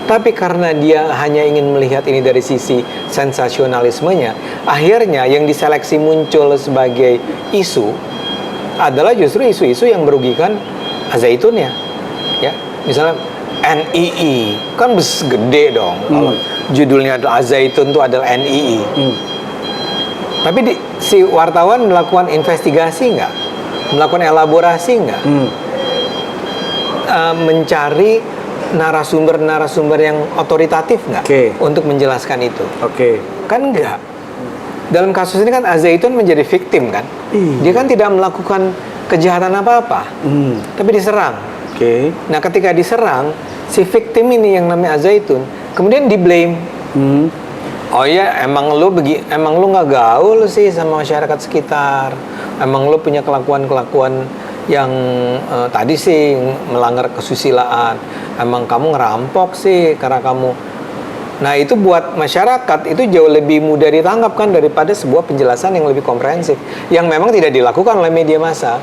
Tapi karena dia hanya ingin melihat ini dari sisi sensasionalismenya, akhirnya yang diseleksi muncul sebagai isu adalah justru isu-isu yang merugikan Al-Zaitunnya. Ya, misalnya NII kan gede dong. Kalau judulnya adalah Al-Zaitun itu adalah NII. Tapi si wartawan melakukan investigasi nggak? Melakukan elaborasi nggak? Mencari narasumber-narasumber yang otoritatif nggak untuk menjelaskan itu? Kan enggak. Dalam kasus ini kan Al-Zaitun menjadi victim kan? Dia kan tidak melakukan kejahatan apa-apa, tapi diserang. Nah, ketika diserang, si victim ini yang namanya Al-Zaitun kemudian di-blame. Oh ya, emang lu nggak gaul sih sama masyarakat sekitar. Emang lu punya kelakuan-kelakuan yang tadi sih melanggar kesusilaan. Emang kamu ngerampok sih karena kamu. Nah, itu buat masyarakat itu jauh lebih mudah ditangkap kan daripada sebuah penjelasan yang lebih komprehensif yang memang tidak dilakukan oleh media massa.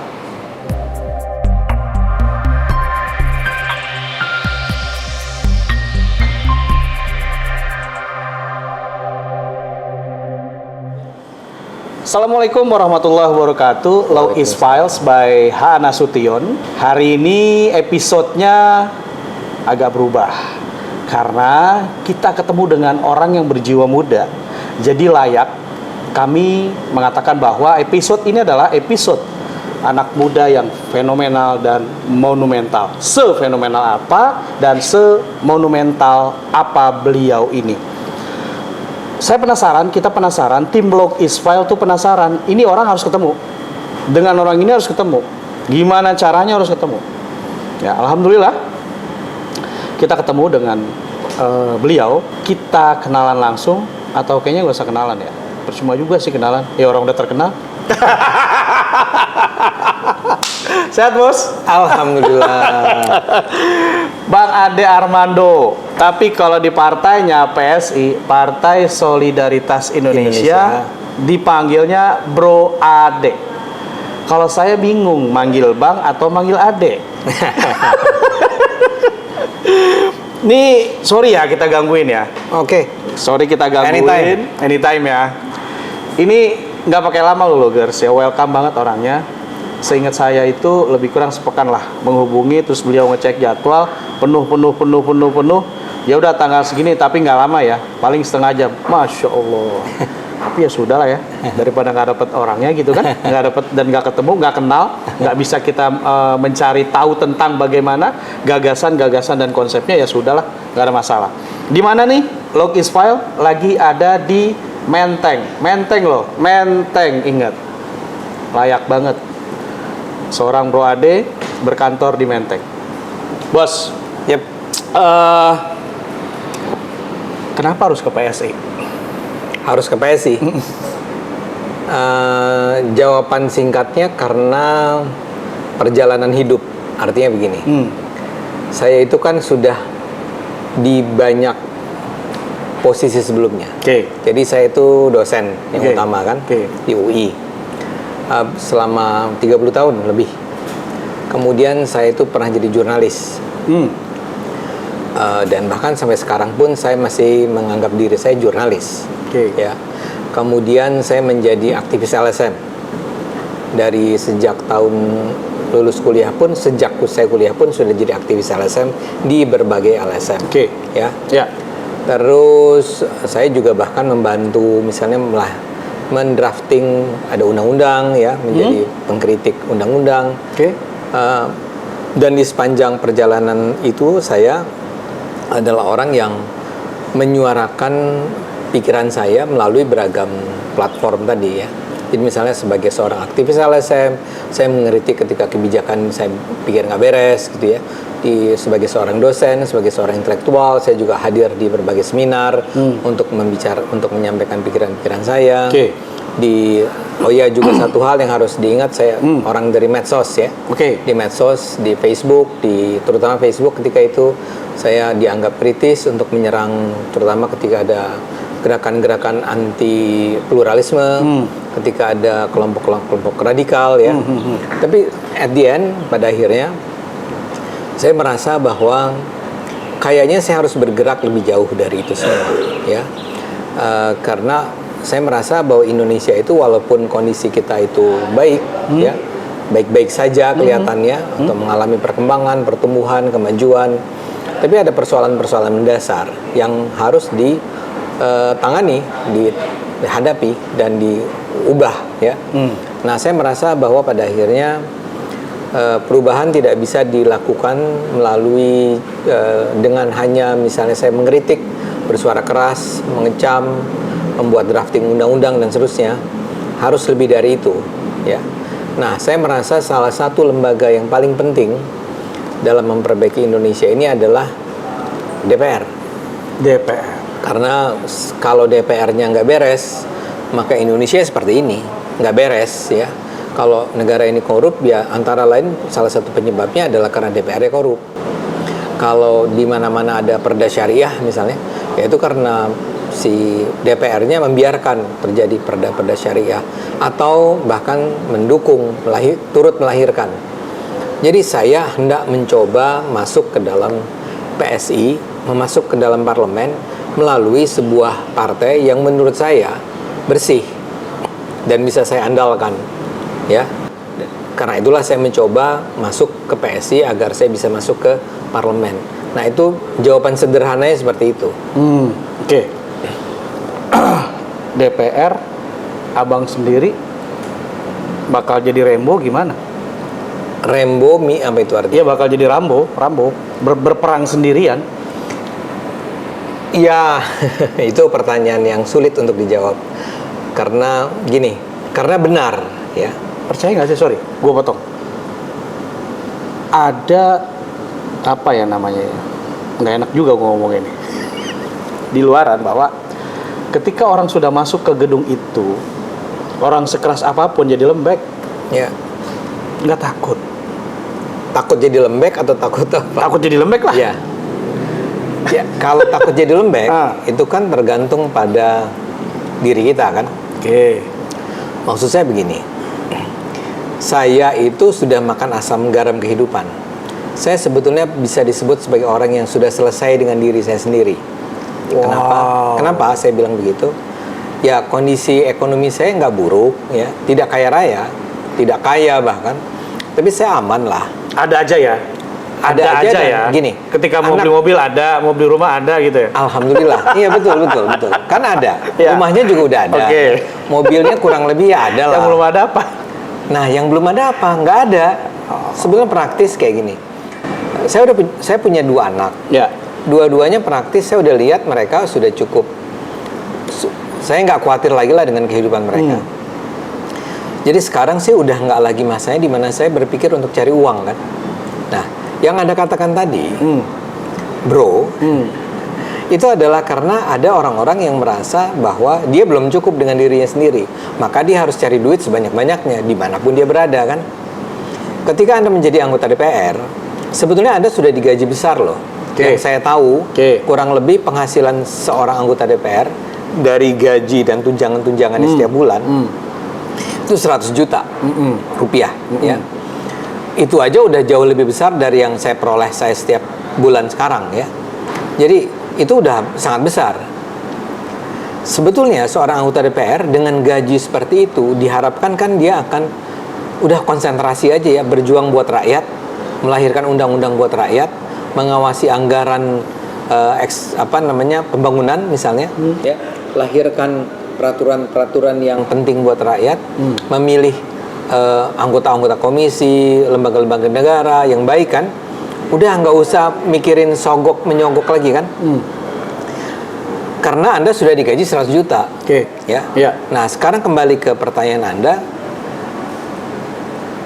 Assalamualaikum warahmatullahi wabarakatuh. Law is Files by H. Nasution. Hari ini episodenya agak berubah karena kita ketemu dengan orang yang berjiwa muda. Jadi layak kami mengatakan bahwa episode ini adalah episode anak muda yang fenomenal dan monumental. Sefenomenal apa dan semonumental apa beliau ini? Saya penasaran, kita penasaran, tim Blog is File tuh penasaran. Ini orang harus ketemu. Dengan orang ini harus ketemu. Gimana caranya harus ketemu? Ya, alhamdulillah kita ketemu dengan beliau. Kita kenalan langsung atau kayaknya nggak usah kenalan ya. Percuma juga sih kenalan. Ya orang udah terkenal. Sehat bos? Alhamdulillah. Bang Ade Armando. Tapi kalau di partainya PSI, Partai Solidaritas Indonesia, dipanggilnya Bro Ade. Kalau saya bingung manggil Bang atau manggil Ade. Nih, sorry ya kita gangguin ya. Sorry kita gangguin. Anytime ya. Ini nggak pakai lama loh guys ya. Welcome banget orangnya. Seingat saya itu lebih kurang sepekan lah menghubungi, terus beliau ngecek jadwal penuh. Ya udah tanggal segini, tapi nggak lama ya, paling setengah jam. Masya Allah. Tapi ya sudah lah ya, daripada nggak dapet orangnya gitu kan, nggak dapet dan nggak ketemu, nggak kenal, nggak bisa kita mencari tahu tentang bagaimana gagasan dan konsepnya, ya sudahlah, nggak ada masalah. Di mana nih? Log is File lagi ada di Menteng loh, Menteng, ingat, layak banget. Seorang Bro Ade berkantor di Menteng. Bos, kenapa harus ke PSI? Harus ke PSI? Jawaban singkatnya karena perjalanan hidup. Artinya begini, saya itu kan sudah di banyak posisi sebelumnya. Jadi saya itu dosen yang utama kan di UI. Selama 30 tahun lebih. Kemudian saya itu pernah jadi jurnalis. Dan bahkan sampai sekarang pun saya masih menganggap diri saya jurnalis. Ya. Kemudian saya menjadi aktivis LSM. Dari sejak tahun lulus kuliah pun, sejak saya kuliah pun sudah jadi aktivis LSM di berbagai LSM. Ya. Terus saya juga bahkan membantu misalnya mendrafting ada undang-undang ya, menjadi pengkritik undang-undang. Dan di sepanjang perjalanan itu saya adalah orang yang menyuarakan pikiran saya melalui beragam platform tadi ya. Jadi misalnya sebagai seorang aktivis LSM, saya mengkritik ketika kebijakan saya pikir nggak beres gitu ya. Sebagai seorang dosen, sebagai seorang intelektual, saya juga hadir di berbagai seminar untuk menyampaikan pikiran-pikiran saya. Juga satu hal yang harus diingat, saya orang dari medsos ya. Di medsos, di Facebook, terutama Facebook ketika itu saya dianggap kritis untuk menyerang, terutama ketika ada gerakan-gerakan anti pluralisme, ketika ada kelompok-kelompok radikal ya. Tapi at the end, pada akhirnya saya merasa bahwa kayaknya saya harus bergerak lebih jauh dari itu semua, ya. Karena saya merasa bahwa Indonesia itu walaupun kondisi kita itu baik, ya, baik-baik saja kelihatannya, atau mengalami perkembangan, pertumbuhan, kemajuan, tapi ada persoalan-persoalan mendasar yang harus ditangani, dihadapi dan diubah, ya. Nah, saya merasa bahwa pada akhirnya perubahan tidak bisa dilakukan melalui dengan hanya misalnya saya mengkritik, bersuara keras, mengecam, membuat drafting undang-undang dan seterusnya. Harus lebih dari itu, ya. Nah, saya merasa salah satu lembaga yang paling penting dalam memperbaiki Indonesia ini adalah DPR. DPR. Karena kalau DPR-nya nggak beres, maka Indonesia seperti ini, nggak beres, ya. Kalau negara ini korup, ya antara lain salah satu penyebabnya adalah karena DPR-nya korup. Kalau di mana-mana ada perda syariah misalnya, ya itu karena si DPR-nya membiarkan terjadi perda-perda syariah atau bahkan mendukung, turut melahirkan. Jadi saya hendak mencoba masuk ke dalam PSI, masuk ke dalam parlemen melalui sebuah partai yang menurut saya bersih dan bisa saya andalkan, ya. Karena itulah saya mencoba masuk ke PSI agar saya bisa masuk ke parlemen. Nah, itu jawaban sederhananya seperti itu. Oke. DPR, abang sendiri bakal jadi Rambo gimana? Rambo apa itu artinya? Iya, bakal jadi Rambo berperang sendirian. Ya, itu pertanyaan yang sulit untuk dijawab. Karena gini, karena benar, ya. Percaya nggak sih, sorry, gue potong. Ada apa ya namanya? Nggak enak juga gue ngomong ini. Di luaran bahwa ketika orang sudah masuk ke gedung itu, orang sekeras apapun jadi lembek. Ya. Nggak takut. Takut jadi lembek atau takut apa? Takut jadi lembek lah. Ya. Ya, kalau takut jadi lembek, itu kan tergantung pada diri kita kan. Oke. Maksud saya begini. Saya itu sudah makan asam garam kehidupan. Saya sebetulnya bisa disebut sebagai orang yang sudah selesai dengan diri saya sendiri. Wow. Kenapa saya bilang begitu? Ya, kondisi ekonomi saya nggak buruk, ya, tidak kaya raya, tidak kaya bahkan, tapi saya aman lah. Ada aja ya. Ada aja ya. Gini, ketika mau beli mobil ada, mau beli rumah ada gitu ya. Alhamdulillah. Iya, betul. Kan ada. Ya. Rumahnya juga udah ada. Oke. Mobilnya kurang lebih ya ada lah. Yang belum ada apa? Nah, yang belum ada apa? Nggak ada. Sebenarnya praktis kayak gini. Saya punya 2 anak. Ya. Dua-duanya praktis. Saya udah lihat mereka sudah cukup. Saya nggak khawatir lagi lah dengan kehidupan mereka. Jadi sekarang sih udah nggak lagi masanya di mana saya berpikir untuk cari uang kan. Nah, yang Anda katakan tadi, bro, itu adalah karena ada orang-orang yang merasa bahwa dia belum cukup dengan dirinya sendiri, maka dia harus cari duit sebanyak-banyaknya dimanapun dia berada kan. Ketika Anda menjadi anggota DPR, sebetulnya Anda sudah digaji besar loh. Yang saya tahu, kurang lebih penghasilan seorang anggota DPR dari gaji dan tunjangan-tunjangan setiap bulan itu 100 juta rupiah, ya. Itu aja udah jauh lebih besar dari yang saya peroleh saya setiap bulan sekarang, ya. Jadi itu udah sangat besar. Sebetulnya seorang anggota DPR dengan gaji seperti itu diharapkan kan dia akan udah konsentrasi aja ya, berjuang buat rakyat, melahirkan undang-undang buat rakyat, mengawasi anggaran pembangunan misalnya, ya, lahirkan peraturan-peraturan yang penting buat rakyat, memilih anggota-anggota komisi, lembaga-lembaga negara yang baik kan. Udah nggak usah mikirin sogok menyogok lagi kan. Karena Anda sudah digaji 100 juta. Ya. Nah, sekarang kembali ke pertanyaan Anda,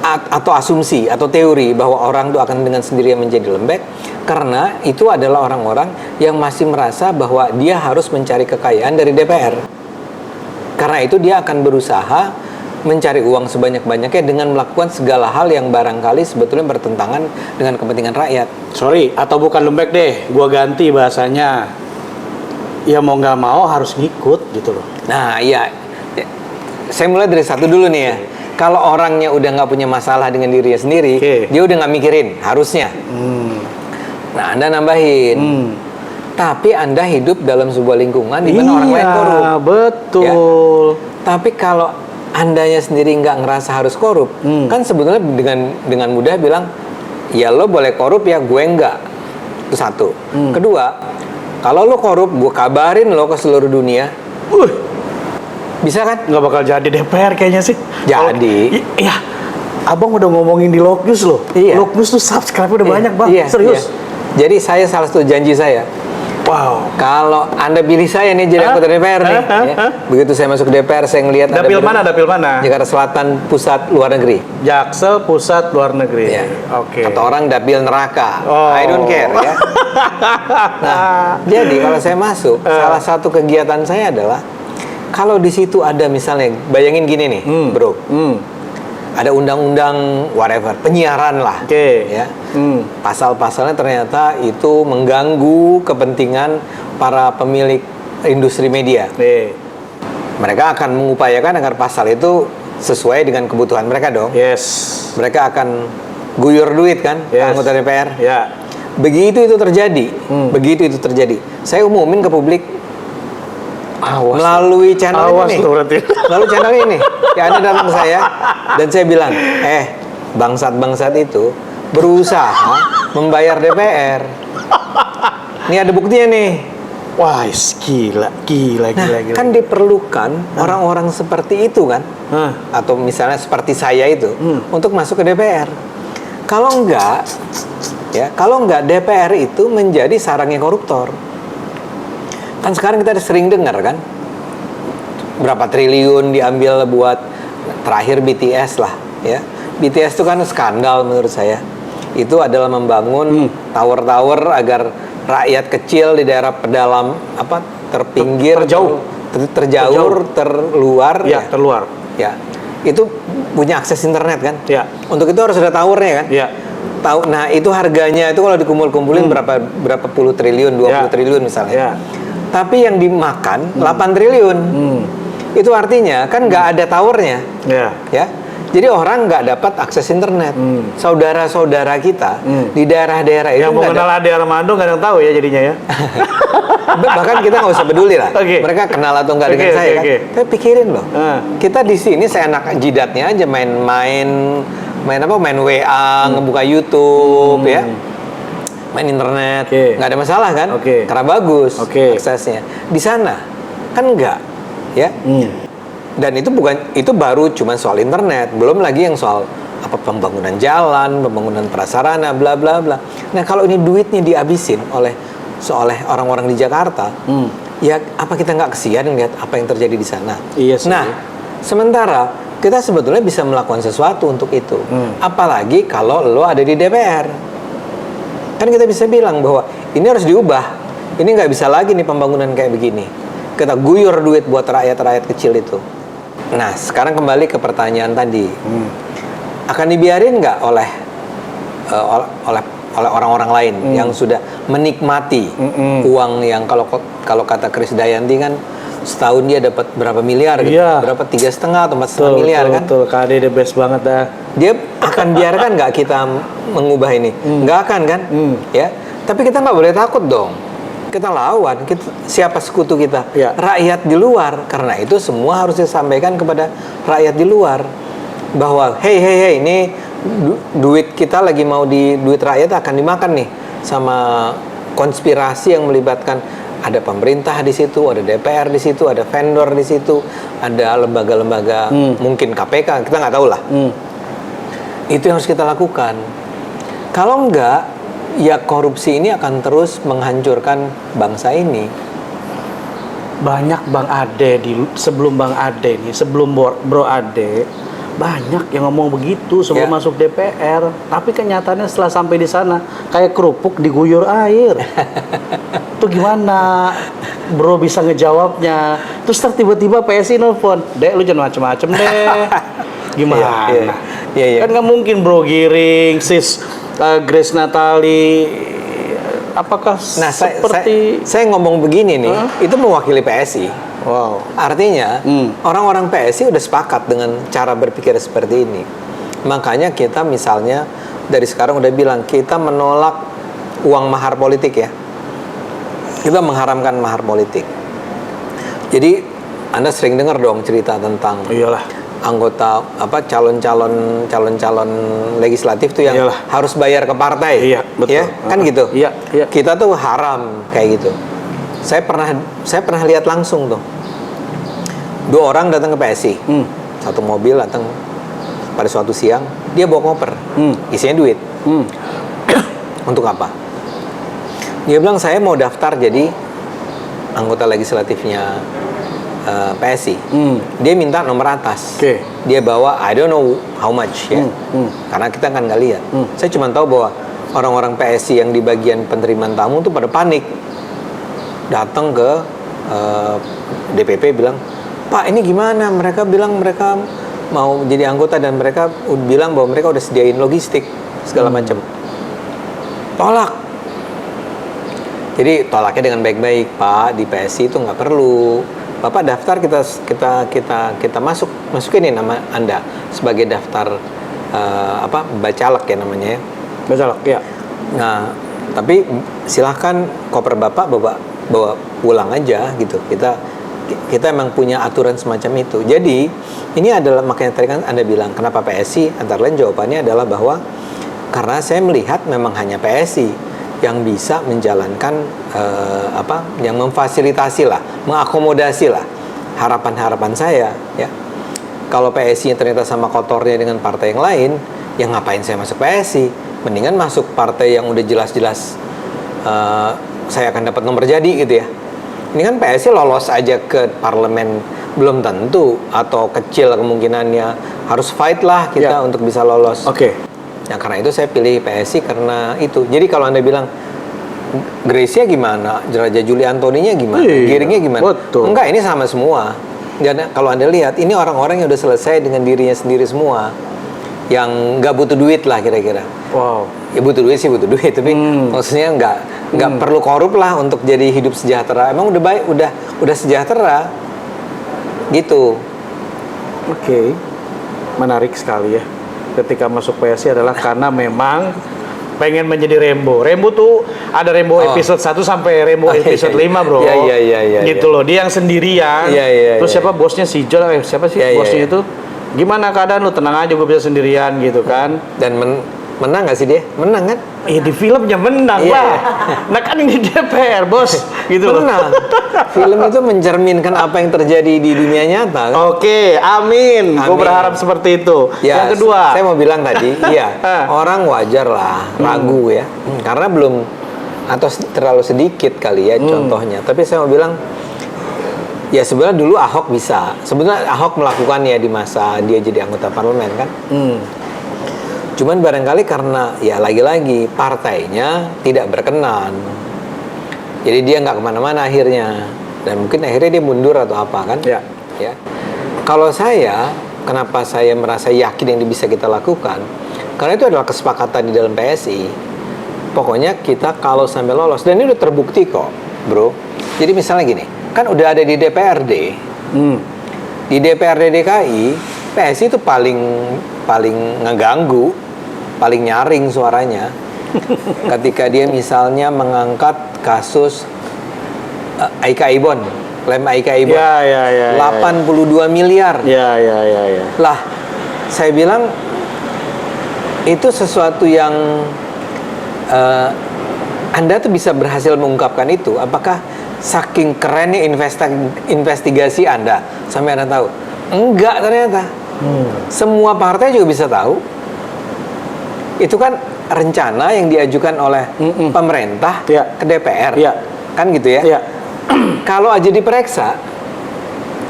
atau asumsi atau teori bahwa orang itu akan dengan sendirinya menjadi lembek, karena itu adalah orang-orang yang masih merasa bahwa dia harus mencari kekayaan dari DPR. Karena itu dia akan berusaha mencari uang sebanyak-banyaknya dengan melakukan segala hal yang barangkali sebetulnya bertentangan dengan kepentingan rakyat. Sorry, atau bukan lembek deh, gua ganti bahasanya. Ya mau nggak mau harus ngikut gitu loh. Nah, iya. Saya mulai dari satu dulu nih ya. Kalau orangnya udah nggak punya masalah dengan dirinya sendiri, dia udah nggak mikirin harusnya. Nah, Anda nambahin. Tapi Anda hidup dalam sebuah lingkungan di mana orang lain korup. Iya, betul. Ya? Tapi kalau Andanya sendiri nggak ngerasa harus korup, kan sebetulnya dengan mudah bilang, ya lo boleh korup ya, gue nggak. Itu satu. Kedua, kalau lo korup, gue kabarin lo ke seluruh dunia. Bisa kan? Nggak bakal jadi DPR kayaknya sih. Jadi. Iya. Abang udah ngomongin di Log News loh. Iya. Log News tuh subscribe udah banyak, Bang. Iya, Serius. iya. Jadi saya salah satu janji saya. Wow. Kalau Anda pilih saya nih jadi anggota DPR nih, ya. Begitu saya masuk DPR, saya ngelihat Dapil mana? Dapil mana? Jakarta Selatan, Pusat Luar Negeri. Jaksel Pusat Luar Negeri. Ya. Oke. Atau orang dapil neraka. Oh. I don't care ya. Nah, jadi kalau saya masuk, salah satu kegiatan saya adalah kalau di situ ada misalnya, bayangin gini nih, bro. Ada undang-undang whatever, penyiaran lah. Oke. Ya. Pasal-pasalnya ternyata itu mengganggu kepentingan para pemilik industri media. Mereka akan mengupayakan agar pasal itu sesuai dengan kebutuhan mereka dong. Yes. Mereka akan guyur duit kan, anggota DPR. Ya. Begitu itu terjadi, saya umumin ke publik melalui channel ini. Melalui channel ini. Ya, Anda datang ke saya dan saya bilang, bangsat-bangsat itu berusaha membayar DPR. Ini ada buktinya nih. Wah, gila. Kan diperlukan orang-orang seperti itu kan, atau misalnya seperti saya itu untuk masuk ke DPR. Kalau enggak, DPR itu menjadi sarangnya koruptor. Kan sekarang kita sering dengar kan, berapa triliun diambil buat terakhir BTS lah, ya. BTS itu kan skandal menurut saya. Itu adalah membangun tower-tower agar rakyat kecil di daerah pedalam terpinggir, terjauh, terluar, terluar. Ya. Itu punya akses internet kan? Ya. Untuk itu harus ada towernya kan? Ya. Nah, itu harganya itu kalau dikumpul-kumpulin berapa puluh triliun, 20 triliun misalnya. Ya. Tapi yang dimakan 8 triliun. Itu artinya kan nggak ada towernya. Ya. Jadi orang nggak dapat akses internet. Saudara-saudara kita di daerah-daerah itu yang mau kenal Ade Armando nggak ada yang tahu ya jadinya ya. Bahkan kita nggak usah peduli lah. Mereka kenal atau nggak dengan saya kan. Tapi pikirin loh. Kita di sini seenak jidatnya aja main WA, ngebuka YouTube ya. Main internet, nggak ada masalah kan? Karena bagus aksesnya. Di sana kan enggak, ya. Dan itu baru cuma soal internet, belum lagi yang soal pembangunan jalan, pembangunan prasarana, bla bla bla. Nah, kalau ini duitnya dihabisin oleh orang-orang di Jakarta, ya apa kita nggak kesian lihat apa yang terjadi di sana? Iya sih. Nah, sementara kita sebetulnya bisa melakukan sesuatu untuk itu. Apalagi kalau lo ada di DPR. Kan kita bisa bilang bahwa ini harus diubah. Ini nggak bisa lagi nih pembangunan kayak begini. Kita guyur duit buat rakyat-rakyat kecil itu. Nah, sekarang kembali ke pertanyaan tadi. Akan dibiarin nggak oleh orang-orang lain yang sudah menikmati uang yang kalau kata Chris Dayanti kan setahun dia dapat berapa miliar gitu? Berapa 3,5 atau 4,5 miliar kan? Betul, KD the best banget dah. Dia akan biarkan nggak kita mengubah ini? Nggak akan kan? Ya. Tapi kita nggak boleh takut dong. Kita lawan. Siapa sekutu kita? Rakyat di luar. Karena itu semua harus disampaikan kepada rakyat di luar bahwa hey, ini duit kita lagi mau duit rakyat akan dimakan nih sama konspirasi yang melibatkan ada pemerintah di situ, ada DPR di situ, ada vendor di situ, ada lembaga-lembaga, mungkin KPK, kita nggak tahu lah. Itu yang harus kita lakukan. Kalau enggak, ya korupsi ini akan terus menghancurkan bangsa ini. Banyak Bang Ade sebelum Bang Ade nih, sebelum Bro Ade, banyak yang ngomong begitu sebelum masuk DPR. Tapi kenyataannya setelah sampai di sana kayak kerupuk diguyur air. Itu gimana Bro bisa ngejawabnya? Terus tiba-tiba PSI nelfon, "Dek, lu jangan macem-macem deh." Gimana? Kan nggak mungkin Bro Giring, Sis Grace Natali, apakah seperti saya ngomong begini nih, itu mewakili PSI. Wow. Artinya orang-orang PSI udah sepakat dengan cara berpikir seperti ini. Makanya kita misalnya dari sekarang udah bilang kita menolak uang mahar politik ya. Kita mengharamkan mahar politik. Jadi Anda sering dengar dong cerita tentang Iyalah. anggota calon-calon legislatif tuh yang Iyalah. harus bayar ke partai. Iya, betul. Ya, kan gitu. Iya, iya. Kita tuh haram kayak gitu. Saya pernah lihat langsung tuh. 2 orang datang ke PSI. Satu mobil datang pada suatu siang, dia bawa koper. Isinya duit. Untuk apa? Dia bilang saya mau daftar jadi anggota legislatifnya PSI. Dia minta nomor atas. Oke. Dia bawa I don't know how much ya. Karena kita kan nggak lihat. Saya cuma tahu bahwa orang-orang PSI yang di bagian penerimaan tamu tuh pada panik. Datang ke DPP bilang, "Pak, ini gimana? Mereka bilang mereka mau jadi anggota dan mereka bilang bahwa mereka udah sediain logistik segala macam." Tolak. Jadi tolaknya dengan baik-baik, "Pak, di PSI itu nggak perlu. Bapak daftar, kita masukin nih nama Anda sebagai daftar bacalek ya namanya ya." Bacalek, ya. Nah, tapi silahkan koper Bapak bawa pulang aja gitu. Kita emang punya aturan semacam itu. Jadi ini adalah, makanya tadi kan Anda bilang kenapa PSI, antara lain jawabannya adalah bahwa karena saya melihat memang hanya PSI yang bisa menjalankan yang memfasilitasi lah, mengakomodasi lah harapan-harapan saya ya. Kalau PSI ternyata sama kotornya dengan partai yang lain, ya ngapain saya masuk PSI? Mendingan masuk partai yang udah jelas-jelas saya akan dapat nomor jadi gitu ya. Ini kan PSI lolos aja ke parlemen belum tentu, atau kecil kemungkinannya, harus fight lah kita untuk bisa lolos. Oke. Nah, karena itu saya pilih PSI karena itu. Jadi kalau Anda bilang Gracia gimana, Raja Juli Antoninya gimana, Giringnya gimana? Betul. Enggak, ini sama semua. Dan kalau Anda lihat, ini orang-orang yang udah selesai dengan dirinya sendiri semua, yang nggak butuh duit lah kira-kira. Wow. Ya butuh duit sih butuh duit, tapi maksudnya nggak perlu korup lah untuk jadi hidup sejahtera. Emang udah baik, udah sejahtera, gitu. Oke. Menarik sekali ya. Ketika masuk PSI adalah karena memang pengen menjadi Rembo. Rembo tuh ada Rembo episode 1 sampai Rembo episode 5, Bro. Iya. Gitu loh. Dia yang sendirian. Terus siapa bosnya, si John, siapa sih bosnya itu? Gimana keadaan lu? Tenang aja, gue bisa sendirian gitu kan. Dan menang gak sih dia? Menang kan? Di filmnya menang lah. Nah kan ini DPR, bos. Gitu loh. Menang. Film itu mencerminkan apa yang terjadi di dunia nyata kan? Oke, amin. Gue berharap seperti itu. Ya, yang kedua, saya mau bilang tadi, iya, orang wajar lah ragu ya, karena belum atau terlalu sedikit kali ya contohnya. Tapi saya mau bilang, ya sebenarnya dulu Ahok bisa. Sebenarnya Ahok melakukannya di masa dia jadi anggota parlemen kan. Cuman barangkali karena ya lagi-lagi partainya tidak berkenan. Jadi dia nggak kemana-mana akhirnya. Dan mungkin akhirnya dia mundur atau apa kan. Ya. Kalau saya, kenapa saya merasa yakin yang bisa kita lakukan? Karena itu adalah kesepakatan di dalam PSI. Pokoknya kita kalau sampai lolos. Dan ini udah terbukti kok, bro. Jadi misalnya gini, kan udah ada di DPRD. Di DPRD DKI, PSI itu paling ngeganggu, paling nyaring suaranya. Ketika dia misalnya mengangkat kasus Aika Ibon, lem Aika Ibon, 82 miliar. Lah, saya bilang itu sesuatu yang Anda tuh bisa berhasil mengungkapkan itu. Apakah saking kerennya investigasi Anda sampai Anda tahu? Enggak ternyata. Semua partai juga bisa tahu. Itu kan rencana yang diajukan oleh pemerintah ke DPR. Kan gitu ya. Kalau aja diperiksa,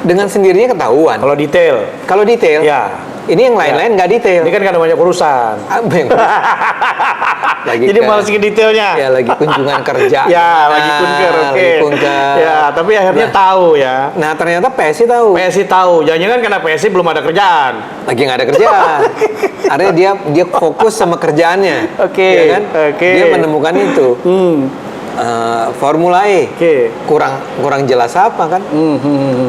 dengan sendirinya ketahuan. Kalau detail, ini yang lain-lain nggak detail. Ini kan ada banyak urusan. Jadi males ke detailnya. Ya, lagi kunjungan kerja. Lagi kunker. Ya, tapi akhirnya tahu ya. Nah, ternyata PSI tahu. Jangan-jangan karena PSI belum ada kerjaan. Lagi nggak ada kerjaan. Artinya dia fokus sama kerjaannya. Ya kan? Dia menemukan itu. Formula E. Kurang jelas apa kan?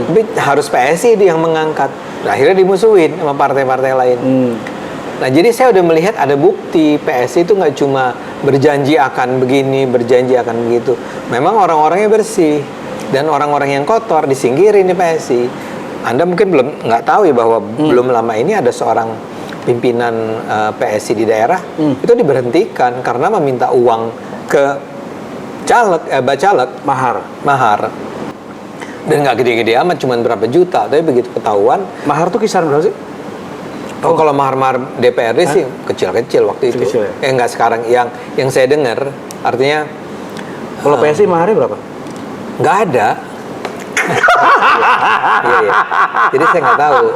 Tapi harus PSI dia yang mengangkat. Akhirnya dimusuhin sama partai-partai lain. Nah, jadi saya udah melihat ada bukti PSI itu nggak cuma berjanji akan begini, berjanji akan begitu. Memang orang-orangnya bersih dan orang-orang yang kotor disingkirin di PSI. Anda mungkin nggak tahu ya bahwa belum lama ini ada seorang pimpinan PSI di daerah itu diberhentikan karena meminta uang ke bacalek mahar. Dan nggak gede-gede amat, cuma berapa juta. Tapi begitu ketahuan, mahar tuh kisaran berapa sih? kalau mahar-mahar DPRD sih kecil-kecil waktu itu. Kecil ya? Nggak sekarang. Yang saya dengar, artinya Kalau PSI maharnya berapa? nggak ada. Iya. Jadi saya nggak tahu.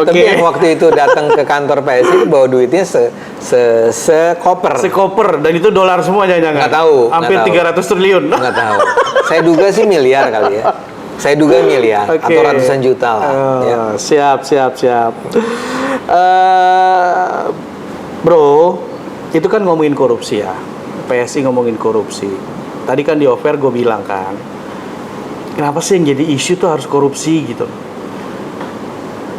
Oke. Tapi yang waktu itu datang ke kantor PSI itu bawa duitnya sekoper. Sekoper, dan itu dolar semua jangan-jangan? Nggak tahu. Hampir nggak tahu. 300 triliun. Nggak tahu. Saya duga sih miliar kali ya. Saya duga miliar Oke. atau ratusan juta lah. Ya. Siap. Bro, itu kan ngomongin korupsi ya. PSI ngomongin korupsi. Tadi kan di offer gue bilang kan, kenapa sih yang jadi isu tuh harus korupsi gitu?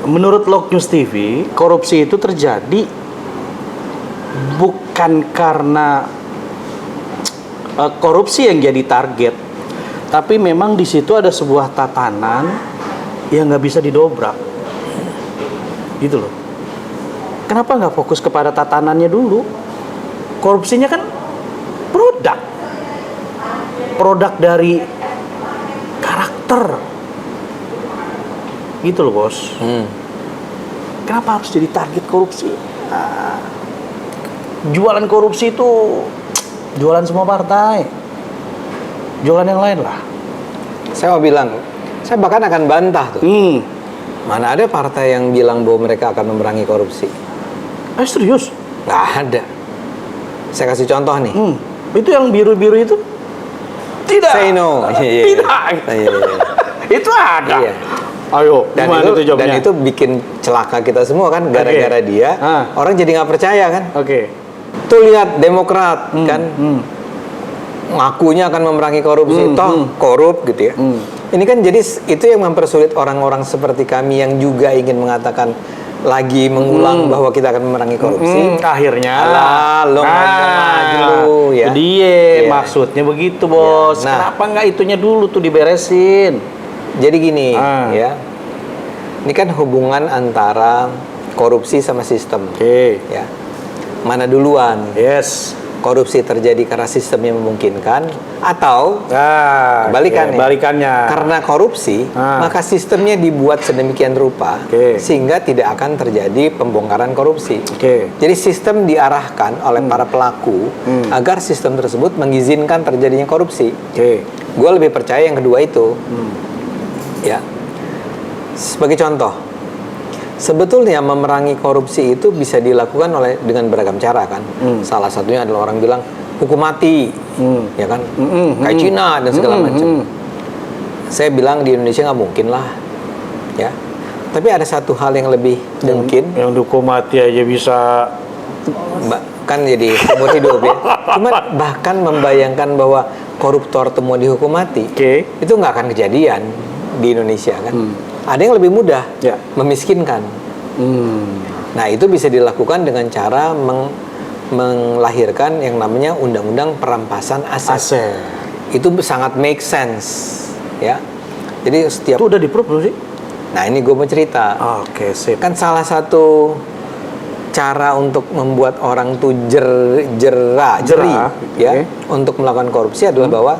Menurut Lok News TV, korupsi itu terjadi bukan karena korupsi yang jadi target, tapi memang di situ ada sebuah tatanan yang nggak bisa didobrak, gitu loh. Kenapa nggak fokus kepada tatanannya dulu? Korupsinya kan produk dari karakter, gitu loh bos. Kenapa harus jadi target korupsi? Nah, jualan korupsi itu jualan semua partai, jualan yang lain lah. Saya mau bilang, saya bahkan akan bantah tuh. Mana ada partai yang bilang bahwa mereka akan memerangi korupsi? Serius? Nggak ada. Saya kasih contoh nih. Itu yang biru-biru itu? Tidak. Say no. Tidak. Itu ada. Iya. Ayo, Dan itu bikin celaka kita semua kan, gara-gara dia. Orang jadi nggak percaya kan. Tuh lihat Demokrat kan, ngakunya akan memerangi korupsi, toh korup gitu ya. Ini kan jadi itu yang mempersulit orang-orang seperti kami yang juga ingin mengatakan lagi mengulang bahwa kita akan memerangi korupsi. Akhirnya lo maju ya. Dia maksudnya begitu bos. Kenapa nggak itunya dulu tuh diberesin? Jadi gini ya. Ini kan hubungan antara korupsi sama sistem. Ya. Mana duluan? Korupsi terjadi karena sistemnya memungkinkan, atau balikannya. Karena korupsi, maka sistemnya dibuat sedemikian rupa sehingga tidak akan terjadi pembongkaran korupsi. Jadi sistem diarahkan oleh para pelaku agar sistem tersebut mengizinkan terjadinya korupsi. Gue lebih percaya yang kedua itu. Ya. Sebagai contoh, sebetulnya memerangi korupsi itu bisa dilakukan dengan beragam cara kan. Salah satunya adalah orang bilang hukum mati, ya kan, kayak Cina dan segala macam. Saya bilang di Indonesia nggak mungkin lah, ya. Tapi ada satu hal yang lebih mungkin. Yang hukum mati aja bisa, kan jadi seumur hidup ya. Cuma bahkan membayangkan bahwa koruptor semua dihukum mati, itu nggak akan kejadian di Indonesia kan. Ada yang lebih mudah, memiskinkan. Nah, itu bisa dilakukan dengan cara melahirkan yang namanya undang-undang perampasan aset. Itu sangat make sense, ya. Jadi setiap itu udah di-proof belum sih? Nah, ini gue mau cerita. Sip. Kan salah satu cara untuk membuat orang tuh jeri, ya, untuk melakukan korupsi adalah bahwa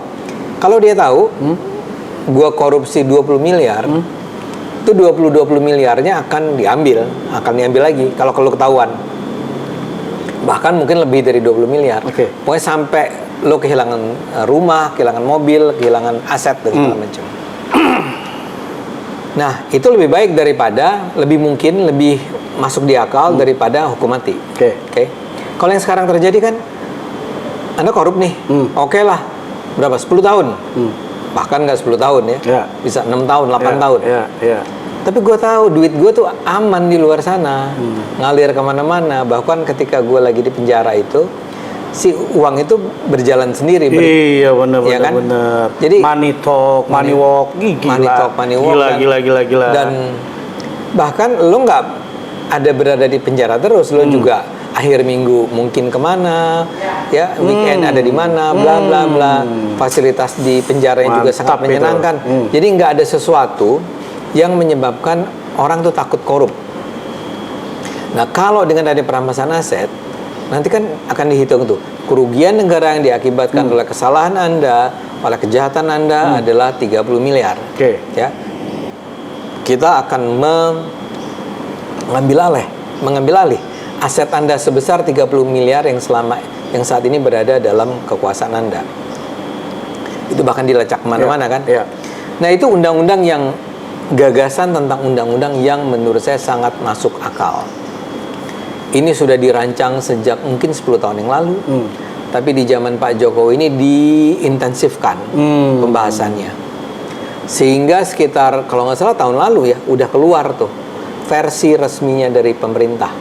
kalau dia tahu gue korupsi 20 miliar, itu 20 miliarnya akan diambil lagi kalau ketahuan. Bahkan mungkin lebih dari 20 miliar. Pokoknya sampai lo kehilangan rumah, kehilangan mobil, kehilangan aset dan segala macam. Nah, itu lebih baik daripada, lebih masuk di akal daripada hukum mati. Kalau yang sekarang terjadi kan, Anda korup nih, oke lah, berapa? 10 tahun. Bahkan nggak 10 tahun ya, bisa 6 tahun, 8 tahun. Tapi gue tahu duit gue tuh aman di luar sana, ngalir kemana-mana. Bahkan ketika gue lagi di penjara itu, si uang itu berjalan sendiri. Iya benar. Jadi money talk, money walk, gila. Dan bahkan lo nggak ada berada di penjara terus, lo juga akhir minggu mungkin kemana, ya, weekend ada di mana, bla bla bla. Fasilitas di penjara yang juga sangat menyenangkan. Jadi nggak ada sesuatu yang menyebabkan orang tuh takut korup. Nah, kalau dengan ada perampasan aset, nanti kan akan dihitung tuh kerugian negara yang diakibatkan oleh kesalahan Anda, oleh kejahatan Anda adalah 30 miliar. Ya. Kita akan mengambil alih aset Anda sebesar 30 miliar yang saat ini berada dalam kekuasaan Anda. Itu bahkan dilacak kemana-mana kan? Nah, itu undang-undang yang gagasan tentang undang-undang yang menurut saya sangat masuk akal. Ini sudah dirancang sejak mungkin 10 tahun yang lalu. Tapi di zaman Pak Jokowi ini diintensifkan pembahasannya. Sehingga sekitar, kalau nggak salah tahun lalu ya, udah keluar tuh versi resminya dari pemerintah.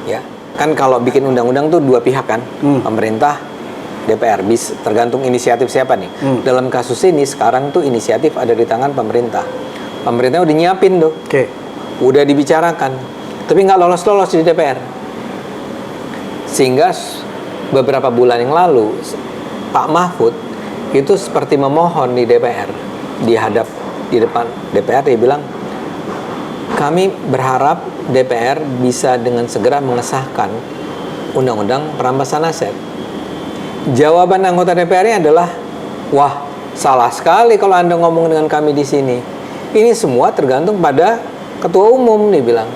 Ya, kan kalau bikin undang-undang tuh dua pihak kan, pemerintah, DPR, tergantung inisiatif siapa nih. Dalam kasus ini sekarang tuh inisiatif ada di tangan pemerintah. Pemerintah udah nyiapin tuh, udah dibicarakan, tapi nggak lolos-lolos di DPR. Sehingga beberapa bulan yang lalu Pak Mahfud itu seperti memohon di DPR, di depan DPR, dia bilang, kami berharap DPR bisa dengan segera mengesahkan undang-undang perampasan aset. Jawaban anggota DPR-nya adalah, wah, salah sekali kalau Anda ngomong dengan kami di sini. Ini semua tergantung pada ketua umum, dia bilang.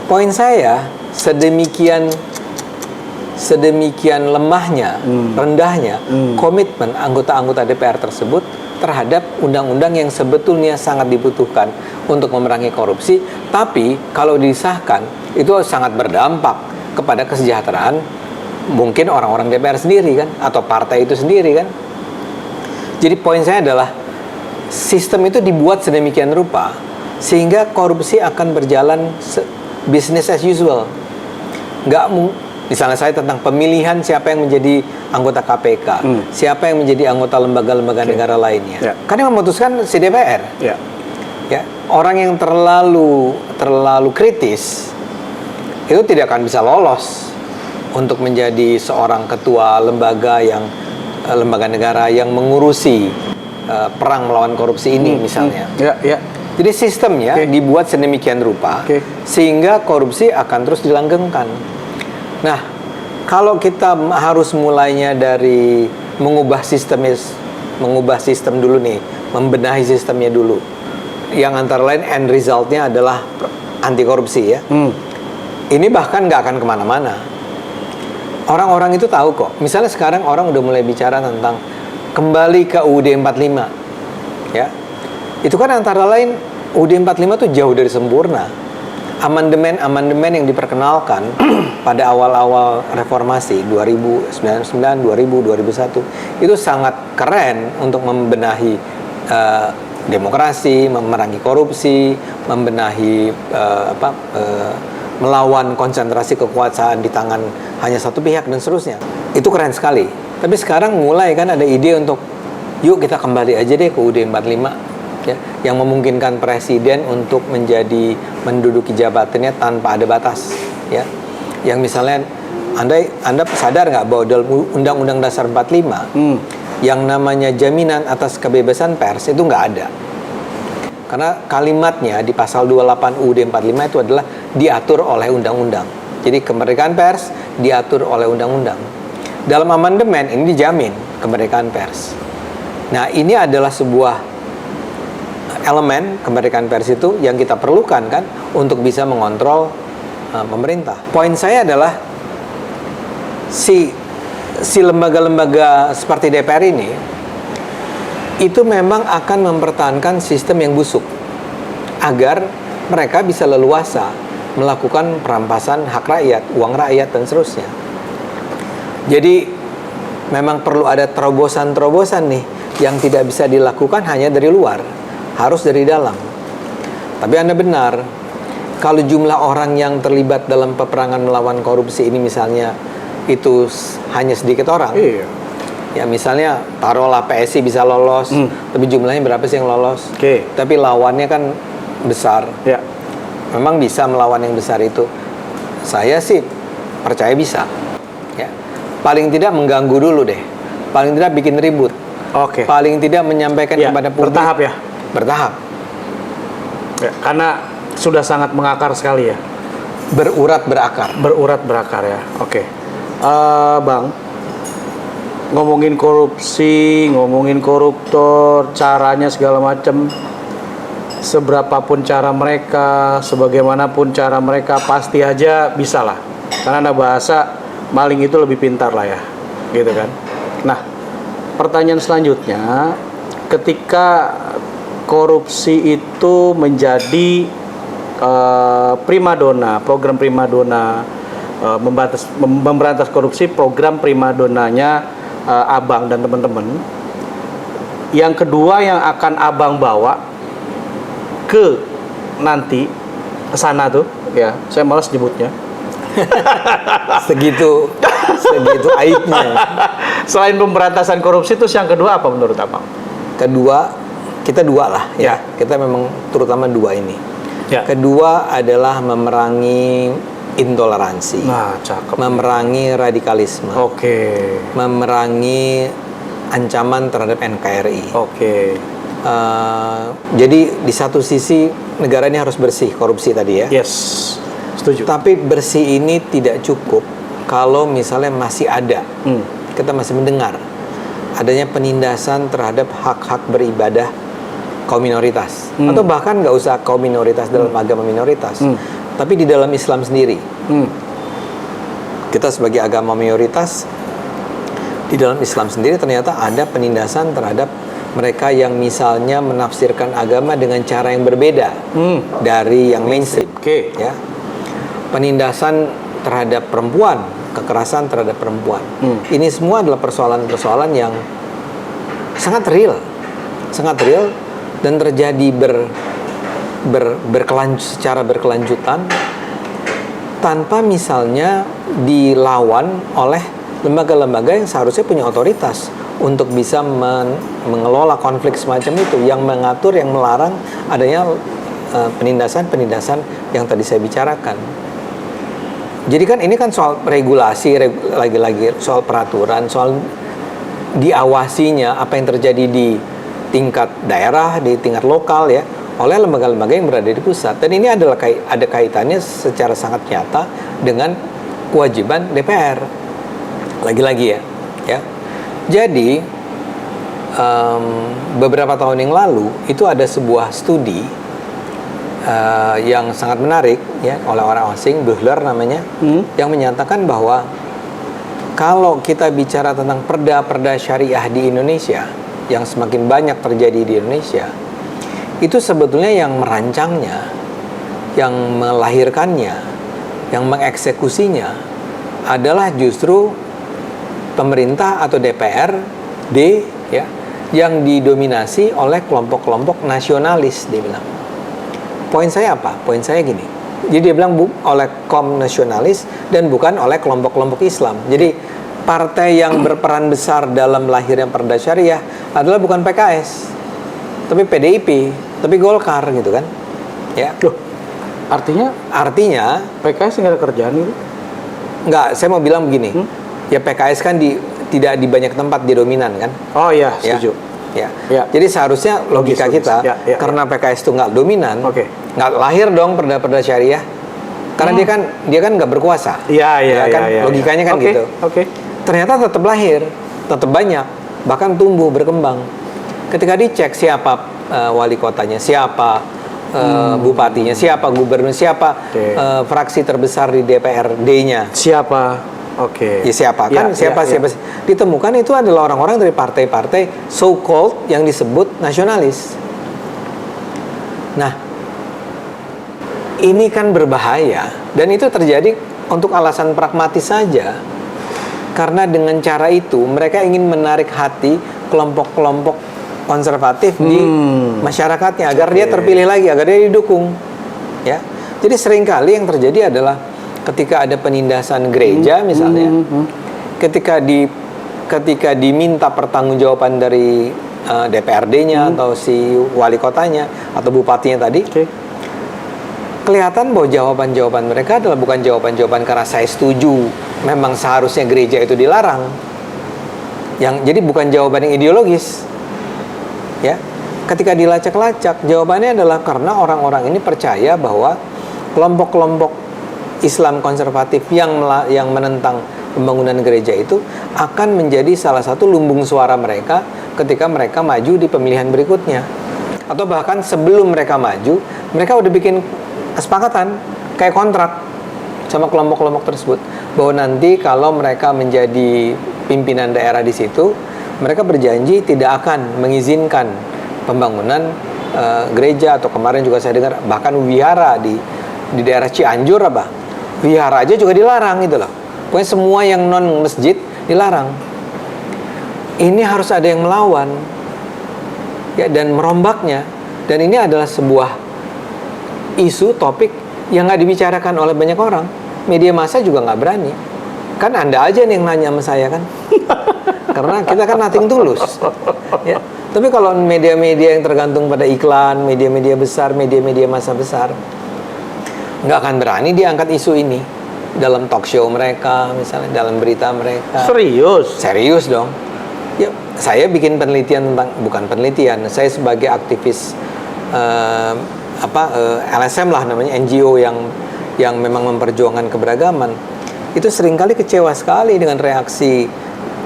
Poin saya, sedemikian lemahnya, rendahnya komitmen anggota-anggota DPR tersebut terhadap undang-undang yang sebetulnya sangat dibutuhkan untuk memerangi korupsi, tapi kalau disahkan itu sangat berdampak kepada kesejahteraan mungkin orang-orang DPR sendiri kan, atau partai itu sendiri kan. Jadi poin saya adalah sistem itu dibuat sedemikian rupa sehingga korupsi akan berjalan business as usual. Misalnya saya tentang pemilihan siapa yang menjadi anggota KPK, siapa yang menjadi anggota lembaga-lembaga negara lainnya. Kan yang memutuskan si DPR. Ya, orang yang terlalu kritis itu tidak akan bisa lolos untuk menjadi seorang ketua lembaga negara yang mengurusi perang melawan korupsi ini misalnya. Jadi sistemnya dibuat sedemikian rupa sehingga korupsi akan terus dilanggengkan. Nah, kalau kita harus mulainya dari mengubah sistem dulu nih, membenahi sistemnya dulu, yang antara lain end resultnya adalah anti korupsi ya. Ini bahkan nggak akan kemana-mana. Orang-orang itu tahu kok. Misalnya sekarang orang udah mulai bicara tentang kembali ke UUD 45, ya. Itu kan antara lain UUD 45 tuh jauh dari sempurna. Amandemen yang diperkenalkan pada awal-awal reformasi 2099, 2000, 2001 itu sangat keren untuk membenahi demokrasi, memerangi korupsi, membenahi melawan konsentrasi kekuasaan di tangan hanya satu pihak dan seterusnya. Itu keren sekali. Tapi sekarang mulai kan ada ide untuk yuk kita kembali aja deh ke UUD 45. Ya, yang memungkinkan presiden untuk menduduki jabatannya tanpa ada batas, ya. Yang misalnya Anda sadar nggak bahwa dalam Undang-Undang Dasar 45 yang namanya jaminan atas kebebasan pers itu nggak ada. Karena kalimatnya di pasal 28 UUD 45 itu adalah diatur oleh undang-undang. Jadi kemerdekaan pers diatur oleh undang-undang. Dalam amandemen ini dijamin kemerdekaan pers. Nah, ini adalah sebuah elemen kemerdekaan pers itu yang kita perlukan kan untuk bisa mengontrol pemerintah. Poin saya adalah si lembaga-lembaga seperti DPR ini itu memang akan mempertahankan sistem yang busuk agar mereka bisa leluasa melakukan perampasan hak rakyat, uang rakyat dan seterusnya. Jadi memang perlu ada terobosan-terobosan nih yang tidak bisa dilakukan hanya dari luar, harus dari dalam. Tapi Anda benar, kalau jumlah orang yang terlibat dalam peperangan melawan korupsi ini misalnya itu hanya sedikit orang. Ya misalnya taruhlah PSI bisa lolos, tapi jumlahnya berapa sih yang lolos? Tapi lawannya kan besar. Memang bisa melawan yang besar itu? Saya sih percaya bisa. Ya. paling tidak mengganggu dulu deh, paling tidak bikin ribut, Oke. paling tidak menyampaikan Ya, kepada publik. bertahap ya. Bertahap. Ya, karena sudah sangat mengakar sekali ya. Berurat berakar. Berurat berakar ya. Oke. Bang, ngomongin korupsi, ngomongin koruptor, caranya segala macam. Seberapapun cara mereka, sebagaimanapun cara mereka, pasti aja bisa lah. Karena ada bahasa maling itu lebih pintar lah ya, gitu kan. Nah, pertanyaan selanjutnya, ketika korupsi itu menjadi primadona, program primadona, memberantas korupsi, program primadonanya Abang dan teman-teman. Yang kedua yang akan Abang bawa ke nanti ke sana tuh, ya, saya malas nyebutnya. segitu aibnya. Selain pemberantasan korupsi, terus yang kedua apa menurut Abang? Kedua, kita dua lah ya. Ya. Kita memang terutama dua ini. Ya. Kedua adalah memerangi intoleransi. Nah, cakep. Memerangi radikalisme. Oke. Memerangi ancaman terhadap NKRI. Oke. Jadi di satu sisi negara ini harus bersih korupsi tadi ya. Yes. Setuju. Tapi bersih ini tidak cukup kalau misalnya masih ada. Kita masih mendengar adanya penindasan terhadap hak-hak beribadah kaum minoritas. Atau bahkan nggak usah kaum minoritas dalam agama minoritas. Tapi di dalam Islam sendiri. Kita sebagai agama minoritas, di dalam Islam sendiri ternyata ada penindasan terhadap mereka yang misalnya menafsirkan agama dengan cara yang berbeda dari yang mainstream. Oke. Ya. Penindasan terhadap perempuan, kekerasan terhadap perempuan. Ini semua adalah persoalan-persoalan yang sangat real dan terjadi secara berkelanjutan tanpa misalnya dilawan oleh lembaga-lembaga yang seharusnya punya otoritas untuk bisa mengelola konflik semacam itu, yang mengatur, yang melarang adanya penindasan-penindasan yang tadi saya bicarakan. Jadi kan ini kan soal regulasi, lagi-lagi soal peraturan, soal diawasinya apa yang terjadi di tingkat daerah, di tingkat lokal ya, oleh lembaga-lembaga yang berada di pusat. Dan ini adalah ada kaitannya secara sangat nyata dengan kewajiban DPR. Lagi-lagi ya. Jadi beberapa tahun yang lalu itu ada sebuah studi yang sangat menarik ya oleh orang asing, Buhler namanya, yang menyatakan bahwa kalau kita bicara tentang perda-perda syariah di Indonesia yang semakin banyak terjadi di Indonesia, itu sebetulnya yang merancangnya, yang melahirkannya, yang mengeksekusinya adalah justru pemerintah atau DPRD ya, yang didominasi oleh kelompok-kelompok nasionalis, dia bilang. Poin saya apa? Poin saya gini. Jadi dia bilang oleh kaum nasionalis dan bukan oleh kelompok-kelompok Islam. Jadi partai yang berperan besar dalam lahirnya perda syariah adalah bukan PKS, tapi PDIP, tapi Golkar gitu kan. Ya. Loh, artinya PKS nggak ada kerjaan gitu? Nggak, saya mau bilang begini. Ya PKS kan tidak di banyak tempat dia dominan kan. Oh iya, setuju. Ya. Jadi seharusnya logika kita karena PKS itu nggak dominan, nggak lahir dong perda-perda syariah. Karena dia kan nggak berkuasa. Iya. Logikanya kan gitu. Ternyata tetap lahir, tetap banyak, bahkan tumbuh berkembang. Ketika dicek siapa wali kotanya, siapa bupatinya, siapa gubernur, siapa fraksi terbesar di DPRD-nya, siapa. Ya siapa kan siapa ditemukan itu adalah orang-orang dari partai-partai so called yang disebut nasionalis. Nah, ini kan berbahaya dan itu terjadi untuk alasan pragmatis saja. Karena dengan cara itu mereka ingin menarik hati kelompok-kelompok konservatif di masyarakatnya agar dia terpilih lagi, agar dia didukung. Ya. Jadi seringkali yang terjadi adalah ketika ada penindasan gereja misalnya, ketika diminta pertanggungjawaban dari DPRD-nya atau si wali kotanya atau bupatinya tadi, kelihatan bahwa jawaban-jawaban mereka adalah bukan jawaban-jawaban karena saya setuju memang seharusnya gereja itu dilarang. Jadi bukan jawaban yang ideologis. Ya. Ketika dilacak-lacak, jawabannya adalah karena orang-orang ini percaya bahwa kelompok-kelompok Islam konservatif yang menentang pembangunan gereja itu akan menjadi salah satu lumbung suara mereka ketika mereka maju di pemilihan berikutnya. Atau bahkan sebelum mereka maju, mereka udah bikin kesepakatan, kayak kontrak sama kelompok-kelompok tersebut, bahwa nanti kalau mereka menjadi pimpinan daerah di situ, mereka berjanji tidak akan mengizinkan pembangunan gereja, atau kemarin juga saya dengar bahkan wihara di daerah Cianjur wihara aja juga dilarang gitu loh. Pokoknya semua yang non masjid dilarang. Ini harus ada yang melawan ya, dan merombaknya. Dan ini adalah sebuah isu, topik yang nggak dibicarakan oleh banyak orang. Media massa juga nggak berani. Kan Anda aja nih yang nanya sama saya kan. Karena kita kan nothing tulus ya. Tapi kalau media-media yang tergantung pada iklan, media-media besar, media-media massa besar, nggak akan berani diangkat isu ini dalam talk show mereka, misalnya dalam berita mereka. Serius dong. Ya, saya bikin penelitian tentang, bukan penelitian, saya sebagai aktivis LSM lah namanya, NGO yang memang memperjuangkan keberagaman, itu seringkali kecewa sekali dengan reaksi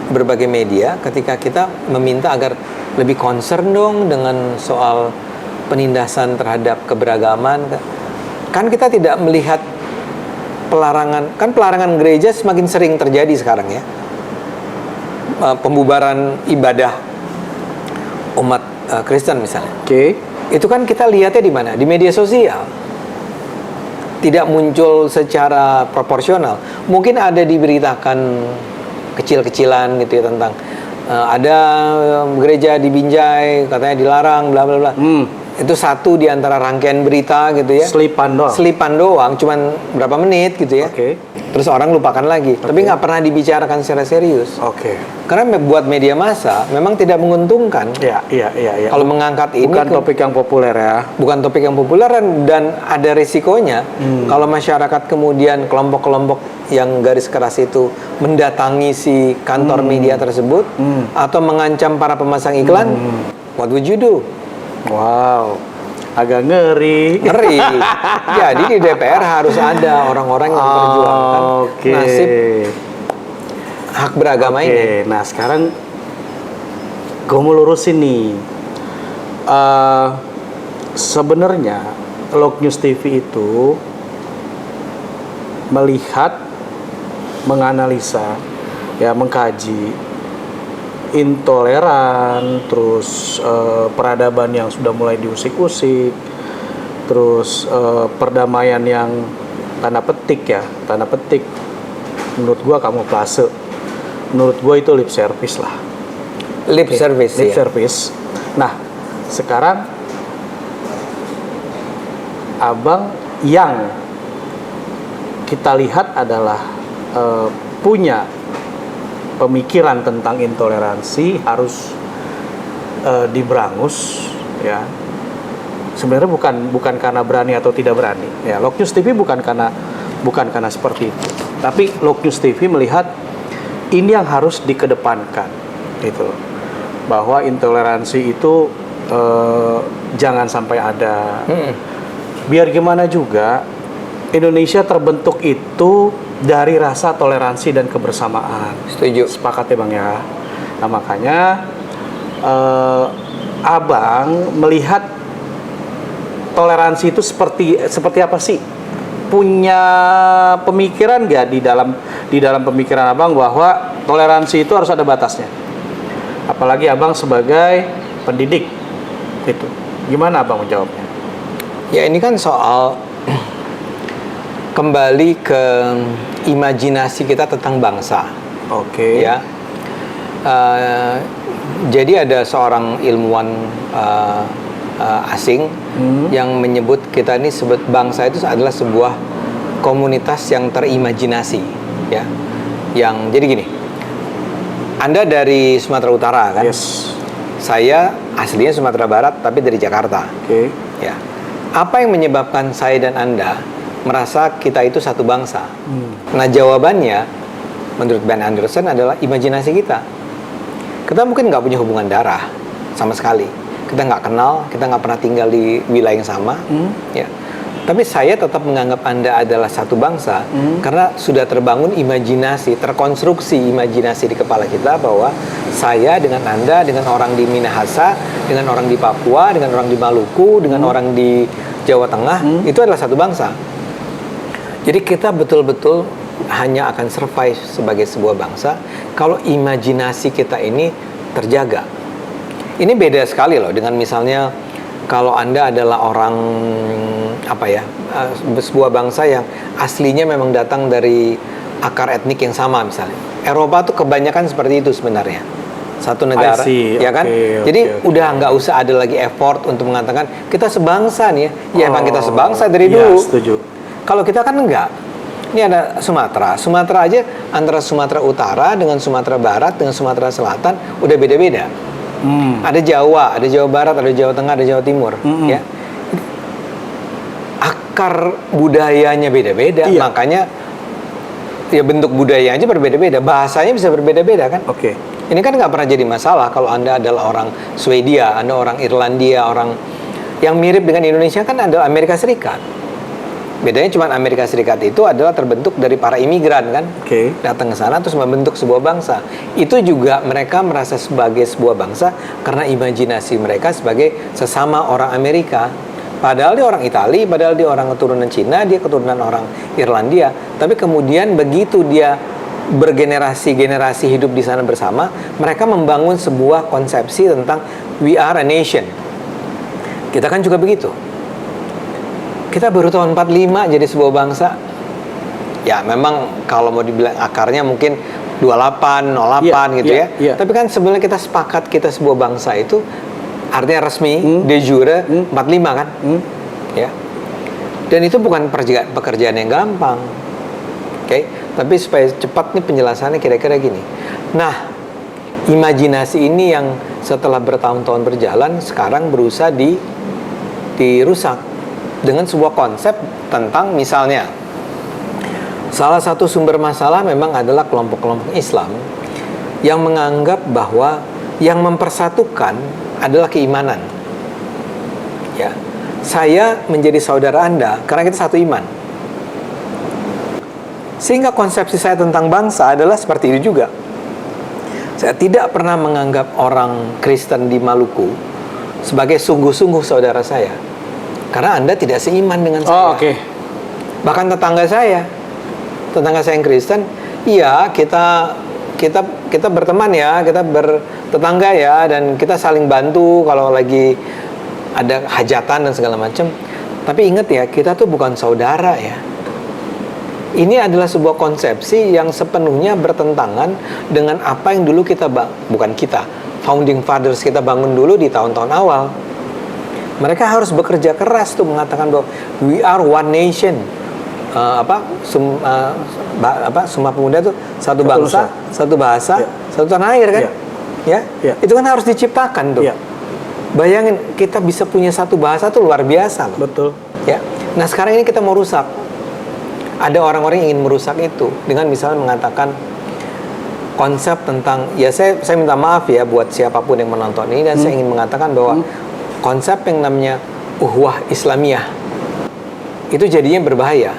berbagai media ketika kita meminta agar lebih concern dong dengan soal penindasan terhadap keberagaman. Kan kita tidak melihat pelarangan gereja semakin sering terjadi sekarang ya. Pembubaran ibadah umat Kristen misalnya. Itu kan kita lihatnya di mana? Di media sosial. Tidak muncul secara proporsional. Mungkin ada diberitakan kecil-kecilan gitu ya tentang ada gereja di Binjai katanya dilarang bla bla bla. Itu satu di antara rangkaian berita gitu ya. Selipan doang, cuman berapa menit gitu ya. Terus orang lupakan lagi. Tapi nggak pernah dibicarakan secara serius. Karena buat media massa memang tidak menguntungkan. Iya. Kalau mengangkat ini bukan topik yang populer ya. Bukan topik yang populer dan ada risikonya kalau masyarakat kemudian kelompok-kelompok yang garis keras itu mendatangi si kantor media tersebut atau mengancam para pemasang iklan, what would you do? Wow, agak ngeri. Jadi di DPR harus ada orang-orang yang memperjuangkan nasib hak beragama ini. Nah sekarang gue mau lurusin nih. Sebenarnya Log News TV itu melihat, menganalisa, ya mengkaji intoleran, terus peradaban yang sudah mulai diusik-usik, terus perdamaian yang tanda petik, menurut gua kamuflase, menurut gua itu lip service lah. Lip service. Nah, sekarang abang yang kita lihat adalah punya pemikiran tentang intoleransi harus diberangus ya. Sebenarnya bukan karena berani atau tidak berani ya. Log News TV bukan karena seperti itu. Tapi Log News TV melihat ini yang harus dikedepankan gitu. Bahwa intoleransi itu jangan sampai ada. Biar gimana juga Indonesia terbentuk itu dari rasa toleransi dan kebersamaan. Setuju. Sepakat ya Bang ya. Nah makanya Abang melihat toleransi itu seperti apa sih? Punya pemikiran nggak di dalam pemikiran Abang bahwa toleransi itu harus ada batasnya? Apalagi Abang sebagai pendidik itu. Gimana Abang menjawabnya? Ya ini kan soal kembali ke imajinasi kita tentang bangsa. Ya. Jadi ada seorang ilmuwan asing yang menyebut kita ini bangsa itu adalah sebuah komunitas yang terimajinasi, ya. Yang jadi gini. Anda dari Sumatera Utara kan? Yes. Saya aslinya Sumatera Barat tapi dari Jakarta. Oke. Ya. Apa yang menyebabkan saya dan Anda merasa kita itu satu bangsa? Nah, jawabannya menurut Ben Anderson adalah imajinasi kita. Kita mungkin nggak punya hubungan darah sama sekali. Kita nggak kenal, kita nggak pernah tinggal di wilayah yang sama, ya. Tapi saya tetap menganggap Anda adalah satu bangsa karena sudah terbangun imajinasi, terkonstruksi imajinasi di kepala kita bahwa saya dengan Anda, dengan orang di Minahasa, dengan orang di Papua, dengan orang di Maluku, dengan orang di Jawa Tengah, itu adalah satu bangsa. Jadi kita betul-betul hanya akan survive sebagai sebuah bangsa kalau imajinasi kita ini terjaga. Ini beda sekali loh dengan misalnya kalau Anda adalah orang sebuah bangsa yang aslinya memang datang dari akar etnik yang sama misalnya. Eropa tuh kebanyakan seperti itu sebenarnya. Satu negara, ya kan? Jadi udah nggak usah ada lagi effort untuk mengatakan kita sebangsa nih ya. Ya emang kita sebangsa dari dulu. Setuju. Kalau kita kan enggak. Ini ada Sumatera. Sumatera aja antara Sumatera Utara dengan Sumatera Barat dengan Sumatera Selatan udah beda-beda. Ada Jawa, ada Jawa Barat, ada Jawa Tengah, ada Jawa Timur, ya. Akar budayanya beda-beda, makanya ya bentuk budaya aja berbeda-beda, bahasanya bisa berbeda-beda kan? Oke. Ini kan nggak pernah jadi masalah kalau Anda adalah orang Swedia, Anda orang Irlandia, orang yang mirip dengan Indonesia kan adalah Amerika Serikat. Bedanya cuma Amerika Serikat itu adalah terbentuk dari para imigran kan, datang ke sana terus membentuk sebuah bangsa. Itu juga mereka merasa sebagai sebuah bangsa karena imajinasi mereka sebagai sesama orang Amerika. Padahal dia orang Itali, padahal dia orang keturunan Cina, dia keturunan orang Irlandia. Tapi kemudian begitu dia bergenerasi-generasi hidup di sana bersama, mereka membangun sebuah konsepsi tentang we are a nation. Kita kan juga begitu. Kita baru tahun 45 jadi sebuah bangsa. Ya memang kalau mau dibilang akarnya mungkin 28, 08 gitu ya. Tapi kan sebenarnya kita sepakat kita sebuah bangsa itu artinya resmi, de jure 45 kan. Ya. Dan itu bukan pekerjaan yang gampang. Oke. Tapi supaya cepat nih penjelasannya kira-kira gini. Nah, imajinasi ini yang setelah bertahun-tahun berjalan sekarang berusaha dirusak dengan sebuah konsep tentang misalnya salah satu sumber masalah memang adalah kelompok-kelompok Islam yang menganggap bahwa yang mempersatukan adalah keimanan. Ya, saya menjadi saudara Anda karena kita satu iman. Sehingga konsepsi saya tentang bangsa adalah seperti itu juga. Saya tidak pernah menganggap orang Kristen di Maluku sebagai sungguh-sungguh saudara saya. Karena Anda tidak seiman dengan saya. Bahkan tetangga saya yang Kristen, iya kita berteman ya, kita bertetangga ya, dan kita saling bantu kalau lagi ada hajatan dan segala macam. Tapi ingat ya, kita tuh bukan saudara ya. Ini adalah sebuah konsepsi yang sepenuhnya bertentangan dengan apa yang dulu founding fathers kita bangun dulu di tahun-tahun awal. Mereka harus bekerja keras tuh mengatakan bahwa we are one nation. Sumpah Pemuda itu satu bangsa, satu bahasa, satu tanah air kan? Itu kan harus diciptakan tuh. Bayangin kita bisa punya satu bahasa tuh luar biasa loh. Betul. Ya. Nah sekarang ini kita mau rusak. Ada orang-orang yang ingin merusak itu dengan misalnya mengatakan konsep tentang saya minta maaf ya buat siapapun yang menonton ini dan saya ingin mengatakan bahwa konsep yang namanya uhwah Islamiyah itu jadinya berbahaya.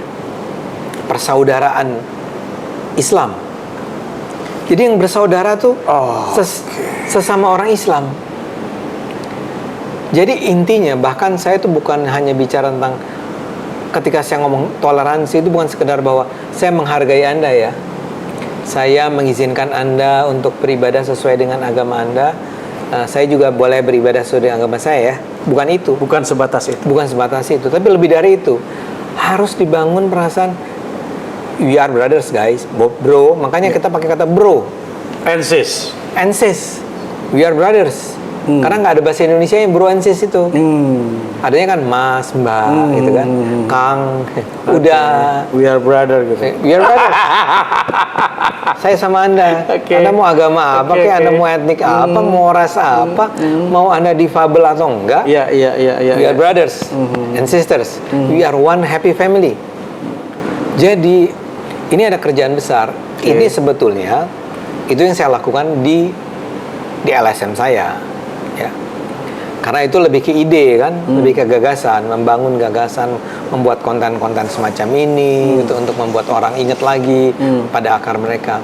Persaudaraan Islam. Jadi yang bersaudara tuh sesama orang Islam. Jadi intinya bahkan saya tuh bukan hanya bicara tentang ketika saya ngomong toleransi itu bukan sekedar bahwa saya menghargai Anda ya. Saya mengizinkan Anda untuk beribadah sesuai dengan agama Anda. Saya juga boleh beribadah sesuai dengan agama saya ya. Bukan itu. Bukan sebatas itu. Tapi lebih dari itu. Harus dibangun perasaan we are brothers guys, bro. Makanya kita pakai kata bro. And sis. We are brothers. Karena nggak ada bahasa Indonesia yang beruansis itu. Adanya kan Mas, Mbak, gitu kan, Kang, udah. We are brother gitu. We are brother. Saya sama Anda. Anda mau agama apa, Anda mau etnik apa, mau ras apa, mau Anda difabel atau enggak. Iya. We are brothers and sisters. We are one happy family. Jadi ini ada kerjaan besar. Ini sebetulnya itu yang saya lakukan di LSM saya, ya. Karena itu lebih ke ide kan, lebih ke gagasan, membangun gagasan, membuat konten-konten semacam ini untuk membuat orang ingat lagi pada akar mereka.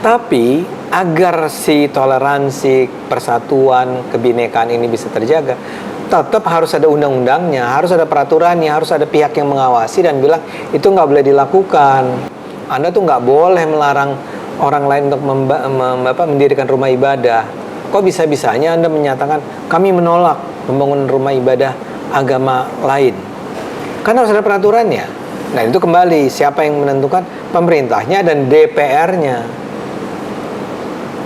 Tapi agar si toleransi, persatuan, kebinekaan ini bisa terjaga, tetap harus ada undang-undangnya, harus ada peraturannya, harus ada pihak yang mengawasi dan bilang itu nggak boleh dilakukan. Anda tuh nggak boleh melarang orang lain untuk mendirikan rumah ibadah. Kok bisa-bisanya Anda menyatakan kami menolak pembangunan rumah ibadah agama lain? Kan harus ada peraturannya. Nah itu kembali siapa yang menentukan? Pemerintahnya dan DPR-nya.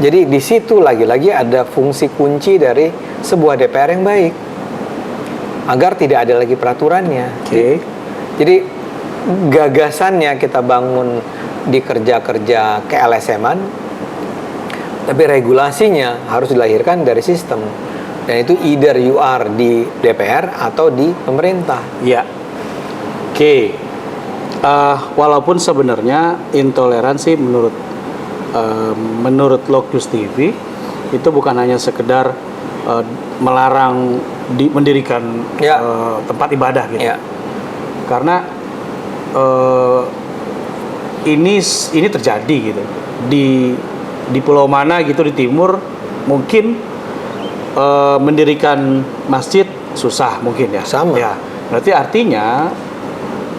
Jadi di situ lagi-lagi ada fungsi kunci dari sebuah DPR yang baik agar tidak ada lagi peraturannya. Jadi gagasannya kita bangun di kerja-kerja ke-LSM-an, tapi regulasinya harus dilahirkan dari sistem. Dan itu either you are di DPR atau di pemerintah. Iya. Walaupun sebenarnya intoleransi menurut Locus TV itu bukan hanya sekedar melarang mendirikan tempat ibadah gitu. Karena ini terjadi gitu di pulau mana gitu di timur mungkin mendirikan masjid susah mungkin ya. Sama. Ya, berarti artinya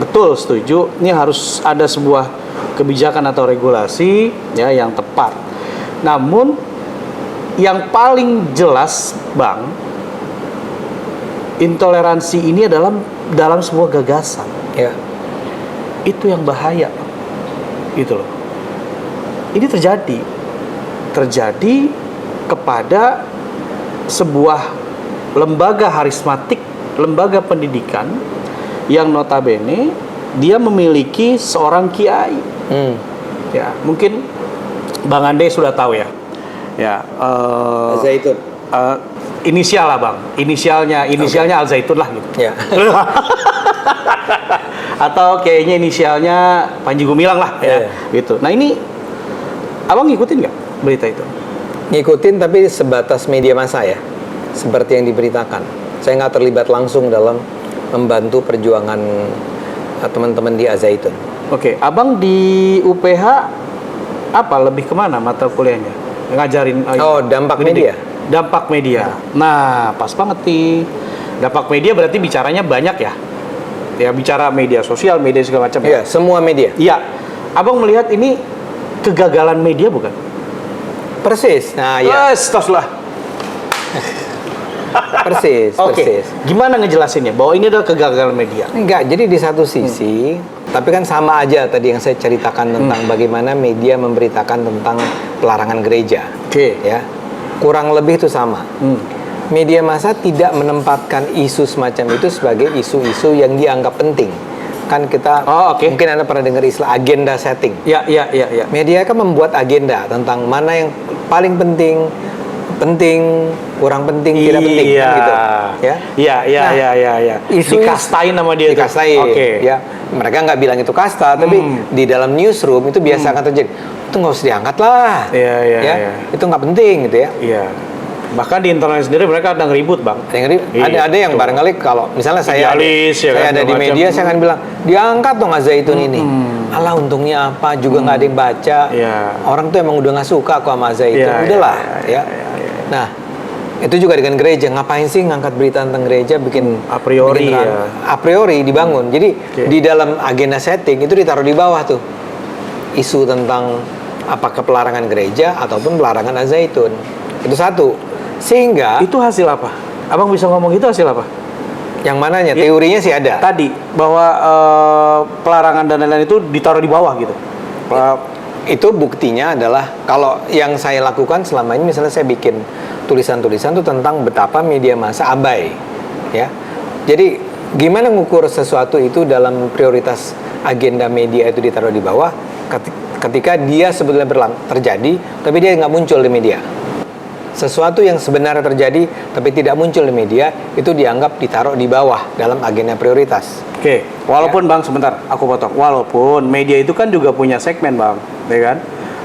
betul setuju. Ini harus ada sebuah kebijakan atau regulasi ya yang tepat. Namun yang paling jelas, Bang, intoleransi ini dalam sebuah gagasan. Ya. Itu yang bahaya, gitu loh. Ini terjadi kepada sebuah lembaga harismatik, lembaga pendidikan yang notabene dia memiliki seorang kiai. Ya, mungkin Bang Ande sudah tahu ya. Ya, Al-Zaitun. Inisial lah Bang. Inisialnya Al-Zaitun lah gitu. Ya. Atau kayaknya inisialnya Panji Gumilang lah ya. Gitu. Nah, ini Abang ngikutin nggak berita itu? Ngikutin tapi sebatas media massa ya, seperti yang diberitakan. Saya nggak terlibat langsung dalam membantu perjuangan teman-teman di Al-Zaitun. Oke, Abang di UPH apa lebih kemana mata kuliahnya? Ngajarin dampak media. Dampak media. Nah, pas banget nih. Dampak media berarti bicaranya banyak ya? Ya, bicara media sosial, media segala macam. Iya, semua media. Iya. Abang melihat ini kegagalan media bukan? Persis. Nah, ya. Astagfirullah. Persis. Gimana ngejelasinnya bahwa ini adalah kegagalan media? Enggak, jadi di satu sisi, tapi kan sama aja tadi yang saya ceritakan tentang bagaimana media memberitakan tentang pelarangan gereja. Ya. Kurang lebih itu sama. Media massa tidak menempatkan isu semacam itu sebagai isu-isu yang dianggap penting. Kan kita mungkin Anda pernah dengar istilah agenda setting. Ya. Media kan membuat agenda tentang mana yang paling penting, kurang penting, tidak penting gitu. Ya. Iya. Dikastain sama dia. Dikastain. Ya. Mereka nggak bilang itu kasta, tapi di dalam newsroom itu biasa akan terjadi. Itu nggak usah diangkat lah. Iya. Itu nggak penting gitu ya. Iya. Bahkan di internal sendiri mereka ada ngeribut, Bang. Ada yang barangkali kalau misalnya saya ada di media, saya akan bilang diangkat dong Al-Zaitun ini. Alah, untungnya apa juga nggak ada yang baca. Orang tuh emang udah nggak suka kok sama Al-Zaitun. Udahlah ya. Nah, itu juga dengan gereja. Ngapain sih ngangkat berita tentang gereja bikin a priori dibangun. Jadi di dalam agenda setting itu ditaruh di bawah tuh isu tentang apakah pelarangan gereja ataupun pelarangan Al-Zaitun. Itu satu. Sehingga itu hasil apa? Abang bisa ngomong itu hasil apa? Yang mananya? Teorinya sih ada. Tadi bahwa pelarangan dan lain-lain itu ditaruh di bawah gitu. itu buktinya adalah kalau yang saya lakukan selama ini, misalnya saya bikin tulisan-tulisan tuh tentang betapa media massa abai, ya. Jadi gimana ngukur sesuatu itu dalam prioritas agenda media itu ditaruh di bawah ketika dia sebetulnya terjadi tapi dia nggak muncul di media. Sesuatu yang sebenarnya terjadi tapi tidak muncul di media itu dianggap ditaruh di bawah dalam agenda prioritas. Oke, walaupun Bang, sebentar aku potong. Walaupun media itu kan juga punya segmen Bang, ya kan?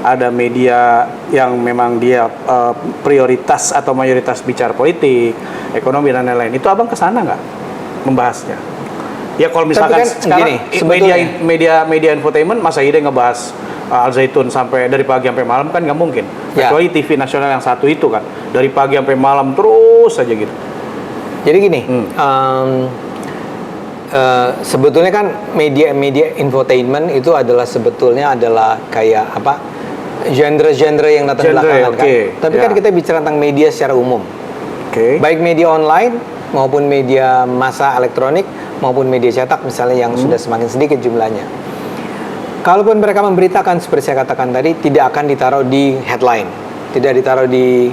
Ada media yang memang dia prioritas atau mayoritas bicara politik, ekonomi dan lain-lain. Itu Abang kesana nggak membahasnya? Ya kalau misalkan kan sekarang gini, media infotainment masa ide ngebahas Al Zaitun sampai dari pagi sampai malam kan nggak mungkin. Ya. Kecuali TV nasional yang satu itu kan dari pagi sampai malam terus aja gitu. Jadi gini, sebetulnya kan media infotainment itu sebetulnya adalah kayak apa, genre-genre yang datang belakangan kan. Tapi kan kita bicara tentang media secara umum. Baik media online maupun media massa elektronik maupun media cetak misalnya yang sudah semakin sedikit jumlahnya. Kalaupun mereka memberitakan seperti saya katakan tadi, tidak akan ditaruh di headline, tidak ditaruh di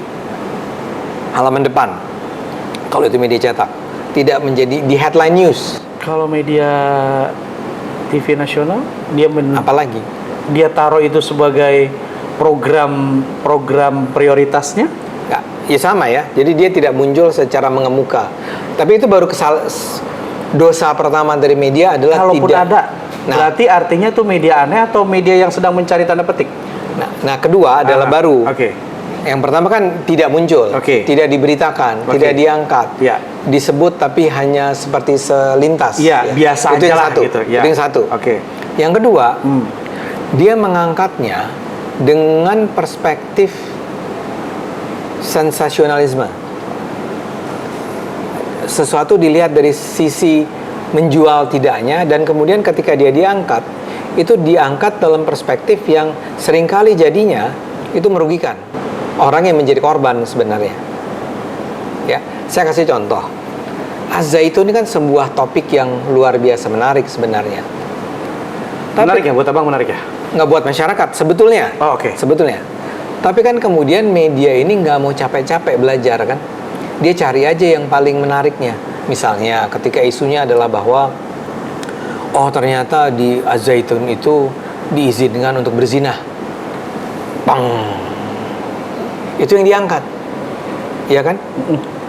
halaman depan. Kalau itu media cetak, tidak menjadi di headline news. Kalau media TV nasional, apalagi dia taruh itu sebagai program prioritasnya? Ya sama ya. Jadi dia tidak muncul secara mengemuka. Tapi itu baru dosa pertama dari media adalah kalaupun tidak ada. Berarti artinya itu media aneh atau media yang sedang mencari tanda petik? Nah kedua adalah baru. Yang pertama kan tidak muncul, tidak diberitakan, tidak diangkat, disebut tapi hanya seperti selintas. Biasa itu aja lah satu. gitu. Itu yang satu. Yang kedua, dia mengangkatnya dengan perspektif sensasionalisme. Sesuatu dilihat dari sisi menjual tidaknya, dan kemudian ketika dia diangkat, itu diangkat dalam perspektif yang seringkali jadinya itu merugikan orang yang menjadi korban sebenarnya. Ya, saya kasih contoh. Az-Zaitun ini kan sebuah topik yang luar biasa menarik sebenarnya. Menarik ya buat Abang, menarik ya? Nggak buat masyarakat sebetulnya. Sebetulnya. Tapi kan kemudian media ini nggak mau capek-capek belajar kan. Dia cari aja yang paling menariknya. Misalnya ketika isunya adalah bahwa ternyata di Az-Zaitun itu diizinkan untuk berzina. Pang. Itu yang diangkat. Iya kan?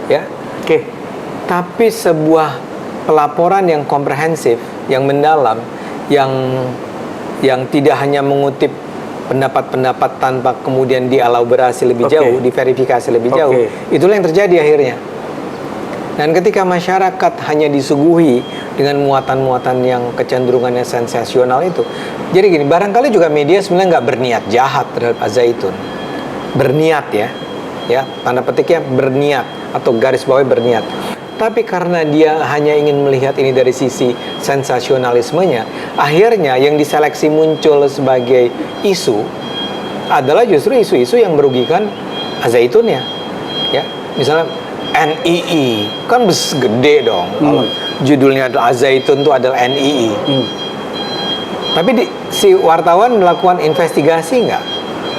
Ya. Tapi sebuah pelaporan yang komprehensif, yang mendalam, yang tidak hanya mengutip pendapat-pendapat tanpa kemudian dielaborasi lebih jauh, diverifikasi lebih jauh, itulah yang terjadi akhirnya. Dan ketika masyarakat hanya disuguhi dengan muatan-muatan yang kecenderungannya sensasional itu, jadi gini, barangkali juga media sebenarnya nggak berniat jahat terhadap Az-Zaitun, berniat ya tanda petiknya berniat atau garis bawah berniat. Tapi karena dia hanya ingin melihat ini dari sisi sensasionalismenya, akhirnya yang diseleksi muncul sebagai isu adalah justru isu-isu yang merugikan Az-Zaitunnya. Ya, misalnya NII kan gede dong. Kalau judulnya adalah Az-Zaitun itu adalah NII. Tapi si wartawan melakukan investigasi nggak?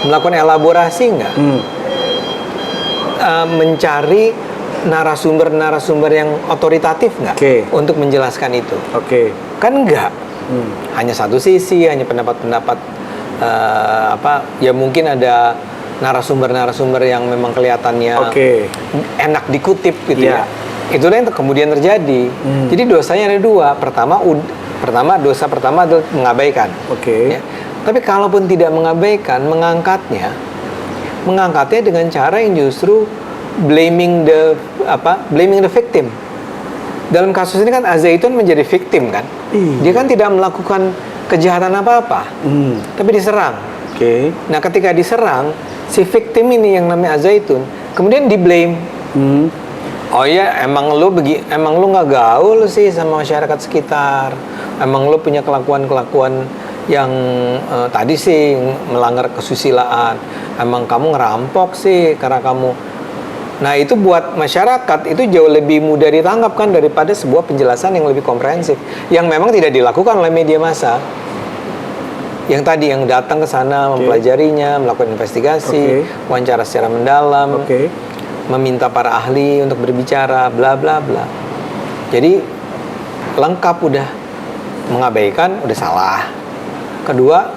Melakukan elaborasi nggak? Mencari narasumber-narasumber yang otoritatif nggak untuk menjelaskan itu? Kan enggak. Hanya satu sisi, hanya pendapat-pendapat ya mungkin ada narasumber-narasumber yang memang kelihatannya enak dikutip gitu ya. Itulah yang kemudian terjadi. Jadi dosanya ada dua. Dosa pertama adalah mengabaikan. Ya. Tapi kalaupun tidak mengabaikan, mengangkatnya dengan cara yang justru blaming the victim. Dalam kasus ini kan Az-Zaitun menjadi victim kan. Dia kan tidak melakukan kejahatan apa-apa, tapi diserang. Nah, ketika diserang, si victim ini yang namanya Az-Zaitun kemudian di-blame. Oh ya, emang lu nggak gaul sih sama masyarakat sekitar. Emang lu punya kelakuan-kelakuan yang tadi sih melanggar kesusilaan. Emang kamu ngerampok sih karena kamu. Nah, itu buat masyarakat itu jauh lebih mudah ditangkap kan daripada sebuah penjelasan yang lebih komprehensif yang memang tidak dilakukan oleh media massa. Yang tadi yang datang ke sana mempelajarinya, melakukan investigasi, wawancara secara mendalam, meminta para ahli untuk berbicara, bla bla bla. Jadi lengkap udah, mengabaikan udah salah. Kedua,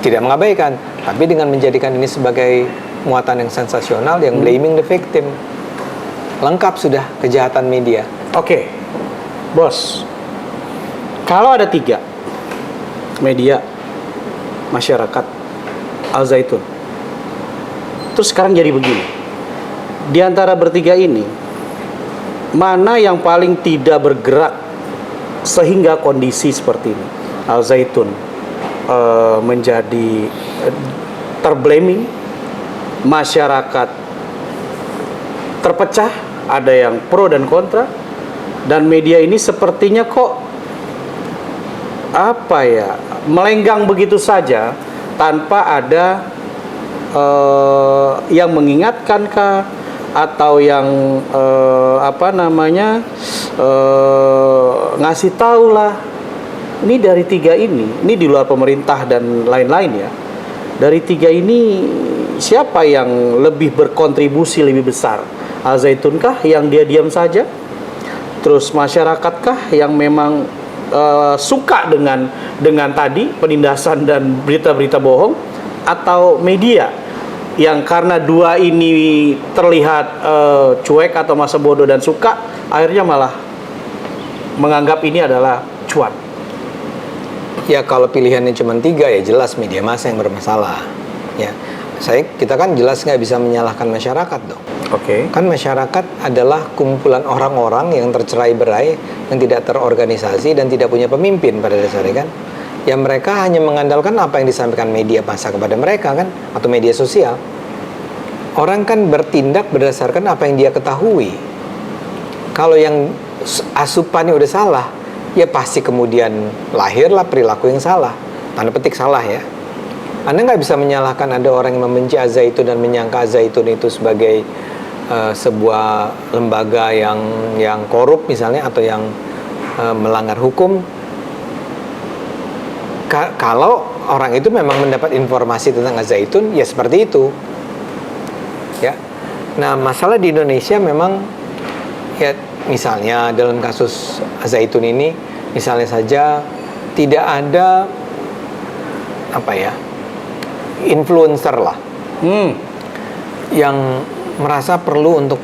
tidak mengabaikan, tapi dengan menjadikan ini sebagai muatan yang sensasional, yang blaming the victim. Lengkap sudah kejahatan media. Oke, bos. Kalau ada 3 media, masyarakat, Al Zaitun, terus sekarang jadi begini. Di antara bertiga ini, mana yang paling tidak bergerak sehingga kondisi seperti ini? Al Zaitun menjadi terblaming, masyarakat terpecah, ada yang pro dan kontra, dan media ini sepertinya kok melenggang begitu saja tanpa ada yang mengingatkan kah, atau yang ngasih tahu lah. Ini dari 3 ini di luar pemerintah dan lain-lain ya. Dari 3 ini siapa yang lebih berkontribusi lebih besar? Al Zaitun kah yang dia diam saja? Terus masyarakat kah yang memang suka dengan tadi penindasan dan berita-berita bohong, atau media yang karena 2 ini terlihat cuek atau masa bodoh dan suka, akhirnya malah menganggap ini adalah cuan? Ya kalau pilihannya cuma 3 ya jelas media massa yang bermasalah. Ya, kita kan jelas nggak bisa menyalahkan masyarakat dong. Kan masyarakat adalah kumpulan orang-orang yang tercerai-berai, yang tidak terorganisasi dan tidak punya pemimpin pada dasarnya kan. Ya mereka hanya mengandalkan apa yang disampaikan media massa kepada mereka kan, atau media sosial. Orang kan bertindak berdasarkan apa yang dia ketahui. Kalau yang asupannya udah salah, ya pasti kemudian lahirlah perilaku yang salah. Tanda petik salah ya. Anda nggak bisa menyalahkan ada orang yang membenci Al Zaitun dan menyangka Al Zaitun itu sebagai sebuah lembaga yang korup misalnya, atau yang melanggar hukum. Kalau orang itu memang mendapat informasi tentang Al Zaitun, ya seperti itu. Ya. Nah, masalah di Indonesia memang ya misalnya dalam kasus Al Zaitun ini, misalnya saja tidak ada influencer lah yang merasa perlu untuk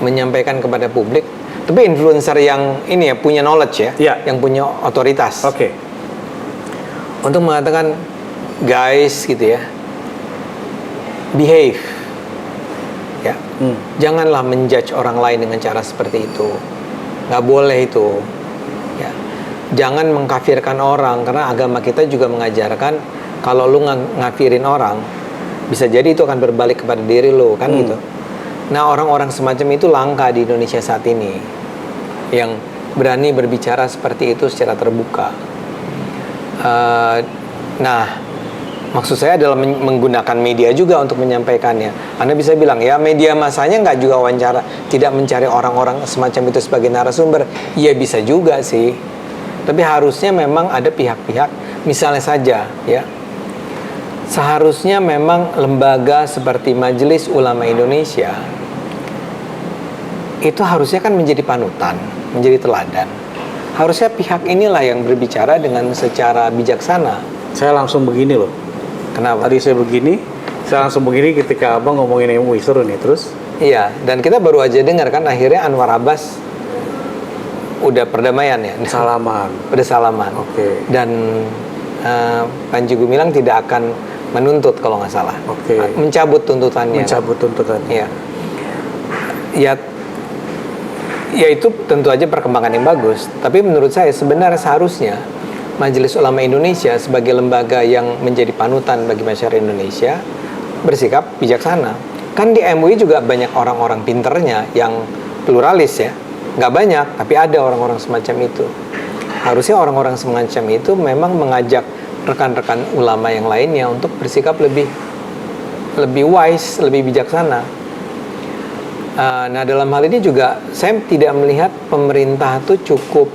menyampaikan kepada publik, tapi influencer yang ini ya punya knowledge ya, yang punya otoritas, untuk mengatakan guys gitu ya, behave ya, janganlah menjudge orang lain dengan cara seperti itu, nggak boleh itu ya. Jangan mengkafirkan orang, karena agama kita juga mengajarkan kalau lu ngafirin orang, bisa jadi itu akan berbalik kepada diri lu kan gitu. Nah orang-orang semacam itu langka di Indonesia saat ini, yang berani berbicara seperti itu secara terbuka. Nah maksud saya adalah menggunakan media juga untuk menyampaikannya. Anda bisa bilang ya media massanya nggak juga wawancara, tidak mencari orang-orang semacam itu sebagai narasumber. Iya bisa juga sih, tapi harusnya memang ada pihak-pihak, misalnya saja ya, seharusnya memang lembaga seperti Majelis Ulama Indonesia itu harusnya kan menjadi panutan, menjadi teladan. Harusnya pihak inilah yang berbicara dengan secara bijaksana. Saya langsung begini loh. Kenapa? Tadi saya langsung begini ketika Abang ngomongin MUI, seru nih terus. Iya, dan kita baru aja dengar kan akhirnya Anwar Abbas udah perdamaian ya. Salaman. Udah salaman. Dan Panji Gumilang tidak akan menuntut kalau nggak salah. Mencabut tuntutannya. Iya. Ya itu tentu aja perkembangan yang bagus. Tapi menurut saya sebenarnya seharusnya Majelis Ulama Indonesia sebagai lembaga yang menjadi panutan bagi masyarakat Indonesia bersikap bijaksana. Kan di MUI juga banyak orang-orang pinternya yang pluralis ya. Nggak banyak, tapi ada orang-orang semacam itu. Harusnya orang-orang semacam itu memang mengajak rekan-rekan ulama yang lainnya untuk bersikap lebih wise, lebih bijaksana. Nah dalam hal ini juga saya tidak melihat pemerintah itu cukup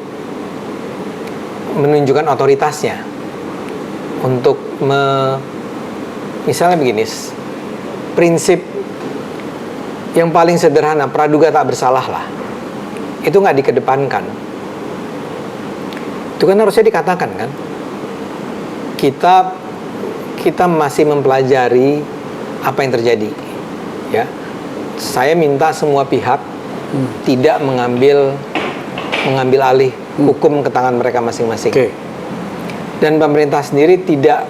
menunjukkan otoritasnya untuk misalnya begini, prinsip yang paling sederhana, praduga tak bersalah lah, itu nggak dikedepankan. Itu kan harusnya dikatakan kan, kita masih mempelajari apa yang terjadi, ya. Saya minta semua pihak tidak mengambil alih hukum ke tangan mereka masing-masing. Dan pemerintah sendiri tidak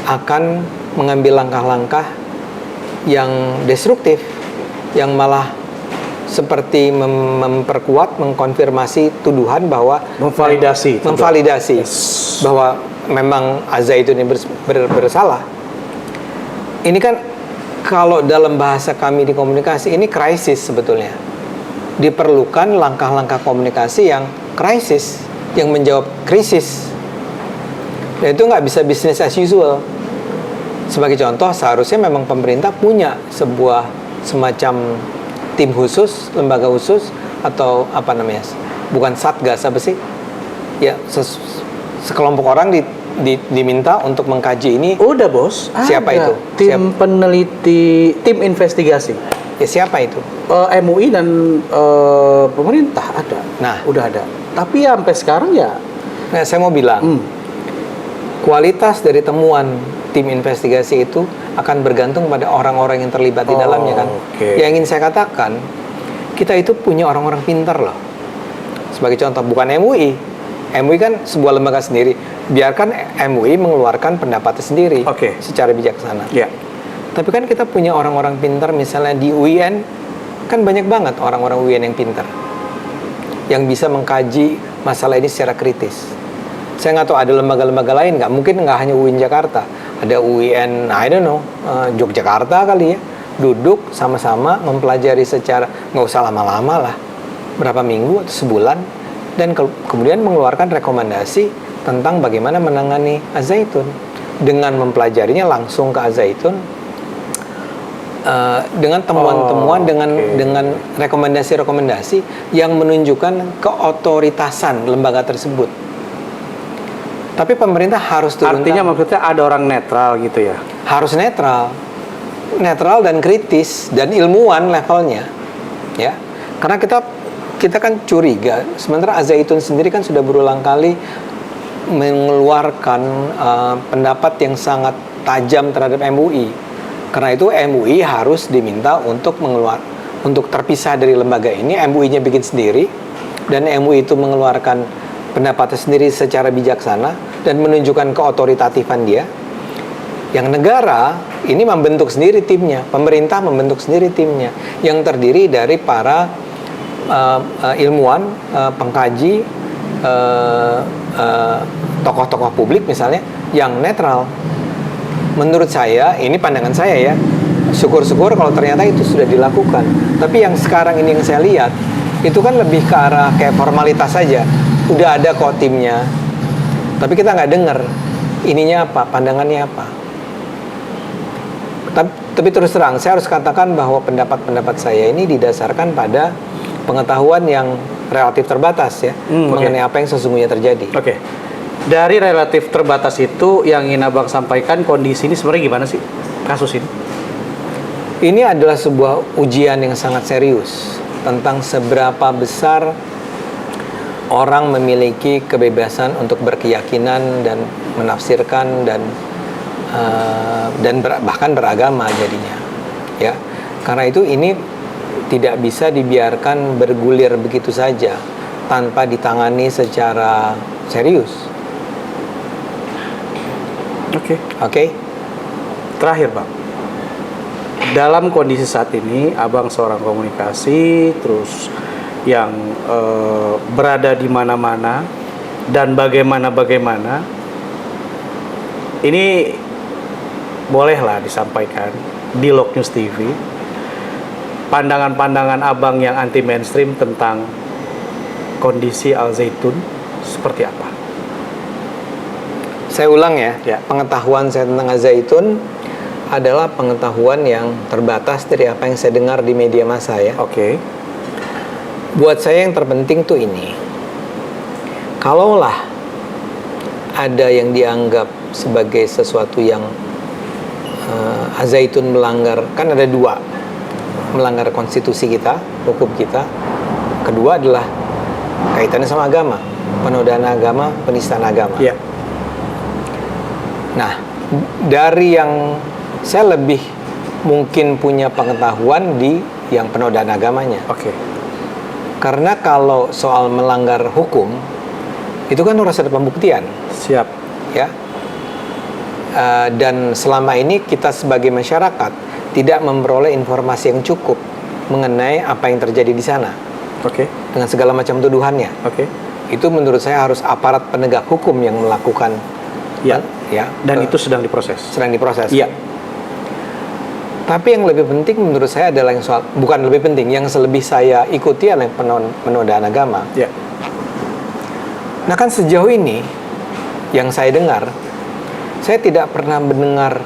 akan mengambil langkah-langkah yang destruktif, yang malah seperti memperkuat, mengkonfirmasi tuduhan bahwa memvalidasi bahwa memang Az-Zaitun ini bersalah. Ini kan kalau dalam bahasa kami di komunikasi, ini krisis sebetulnya. Diperlukan langkah-langkah komunikasi yang krisis, yang menjawab krisis. Dan itu nggak bisa business as usual. Sebagai contoh, seharusnya memang pemerintah punya sebuah semacam tim khusus, lembaga khusus, atau apa namanya, bukan satgas, apa sih? Ya, sekelompok orang diminta untuk mengkaji ini. Udah bos, siapa ada. Itu? Tim peneliti, tim investigasi. Ya siapa itu? MUI dan pemerintah ada. Nah, udah ada. Tapi ya sampai sekarang ya. Nah, saya mau bilang, kualitas dari temuan tim investigasi itu akan bergantung pada orang-orang yang terlibat di dalamnya kan. Yang ingin saya katakan, kita itu punya orang-orang pintar loh. Sebagai contoh, bukan MUI. MUI kan sebuah lembaga sendiri. Biarkan MUI mengeluarkan pendapatnya sendiri secara bijaksana. Tapi kan kita punya orang-orang pintar, misalnya di UIN, kan banyak banget orang-orang UIN yang pintar, yang bisa mengkaji masalah ini secara kritis. Saya nggak tahu ada lembaga-lembaga lain nggak, mungkin nggak hanya UIN Jakarta, ada UIN, I don't know, Yogyakarta kali ya, duduk sama-sama mempelajari secara, nggak usah lama-lama lah, berapa minggu atau sebulan, dan kemudian mengeluarkan rekomendasi tentang bagaimana menangani Az-Zaitun. Dengan mempelajarinya langsung ke Az-Zaitun, dengan temuan-temuan, dengan rekomendasi-rekomendasi yang menunjukkan keotoritasan lembaga tersebut. Tapi pemerintah harus turun. Artinya maksudnya ada orang netral gitu ya? Harus netral dan kritis dan ilmuwan levelnya, ya. Karena kita kan curiga. Sementara Az-Zaitun sendiri kan sudah berulang kali mengeluarkan pendapat yang sangat tajam terhadap MUI. Karena itu MUI harus diminta untuk terpisah dari lembaga ini. MUI-nya bikin sendiri, dan MUI itu mengeluarkan pendapatnya sendiri secara bijaksana dan menunjukkan keotoritatifan dia. Yang negara ini membentuk sendiri timnya, pemerintah membentuk sendiri timnya, yang terdiri dari para ilmuwan, pengkaji, tokoh-tokoh publik misalnya, yang netral. Menurut saya, ini pandangan saya ya, syukur-syukur kalau ternyata itu sudah dilakukan. Tapi yang sekarang ini yang saya lihat, itu kan lebih ke arah kayak formalitas saja. Udah ada kok timnya, tapi kita nggak dengar ininya apa, pandangannya apa. Tapi terus terang, saya harus katakan bahwa pendapat-pendapat saya ini didasarkan pada pengetahuan yang relatif terbatas ya, mengenai apa yang sesungguhnya terjadi. Dari relatif terbatas itu, yang ingin Abang sampaikan, kondisi ini sebenarnya gimana sih kasus ini? Ini adalah sebuah ujian yang sangat serius tentang seberapa besar orang memiliki kebebasan untuk berkeyakinan dan menafsirkan dan bahkan beragama jadinya, ya. Karena itu ini tidak bisa dibiarkan bergulir begitu saja tanpa ditangani secara serius. Oke. Terakhir Bang, dalam kondisi saat ini, Abang seorang komunikasi, terus yang berada di mana-mana dan bagaimana, ini bolehlah disampaikan di Lok News TV pandangan-pandangan Abang yang anti mainstream tentang kondisi Az-Zaitun seperti apa? Saya ulang ya, pengetahuan saya tentang Az-Zaitun adalah pengetahuan yang terbatas dari apa yang saya dengar di media massa ya. Buat saya yang terpenting tuh ini, kalaulah ada yang dianggap sebagai sesuatu yang Al-Zaitun melanggar, kan ada dua, melanggar konstitusi kita, hukum kita. Kedua adalah kaitannya sama agama, penodaan agama, penistaan agama. Ya. Nah, dari yang saya lebih mungkin punya pengetahuan di yang penodaan agamanya. Oke. Karena kalau soal melanggar hukum, itu kan harus ada pembuktian. Siap. Ya. Dan selama ini kita sebagai masyarakat tidak memperoleh informasi yang cukup mengenai apa yang terjadi di sana. Oke. Dengan segala macam tuduhannya. Oke. Itu menurut saya harus aparat penegak hukum yang melakukan. Ya. Ya. Dan itu sedang diproses. Sedang diproses. Iya. Tapi yang lebih penting menurut saya adalah yang soal, bukan lebih penting, yang lebih saya ikuti adalah penodaan agama. Ya. Nah kan sejauh ini yang saya dengar, saya tidak pernah mendengar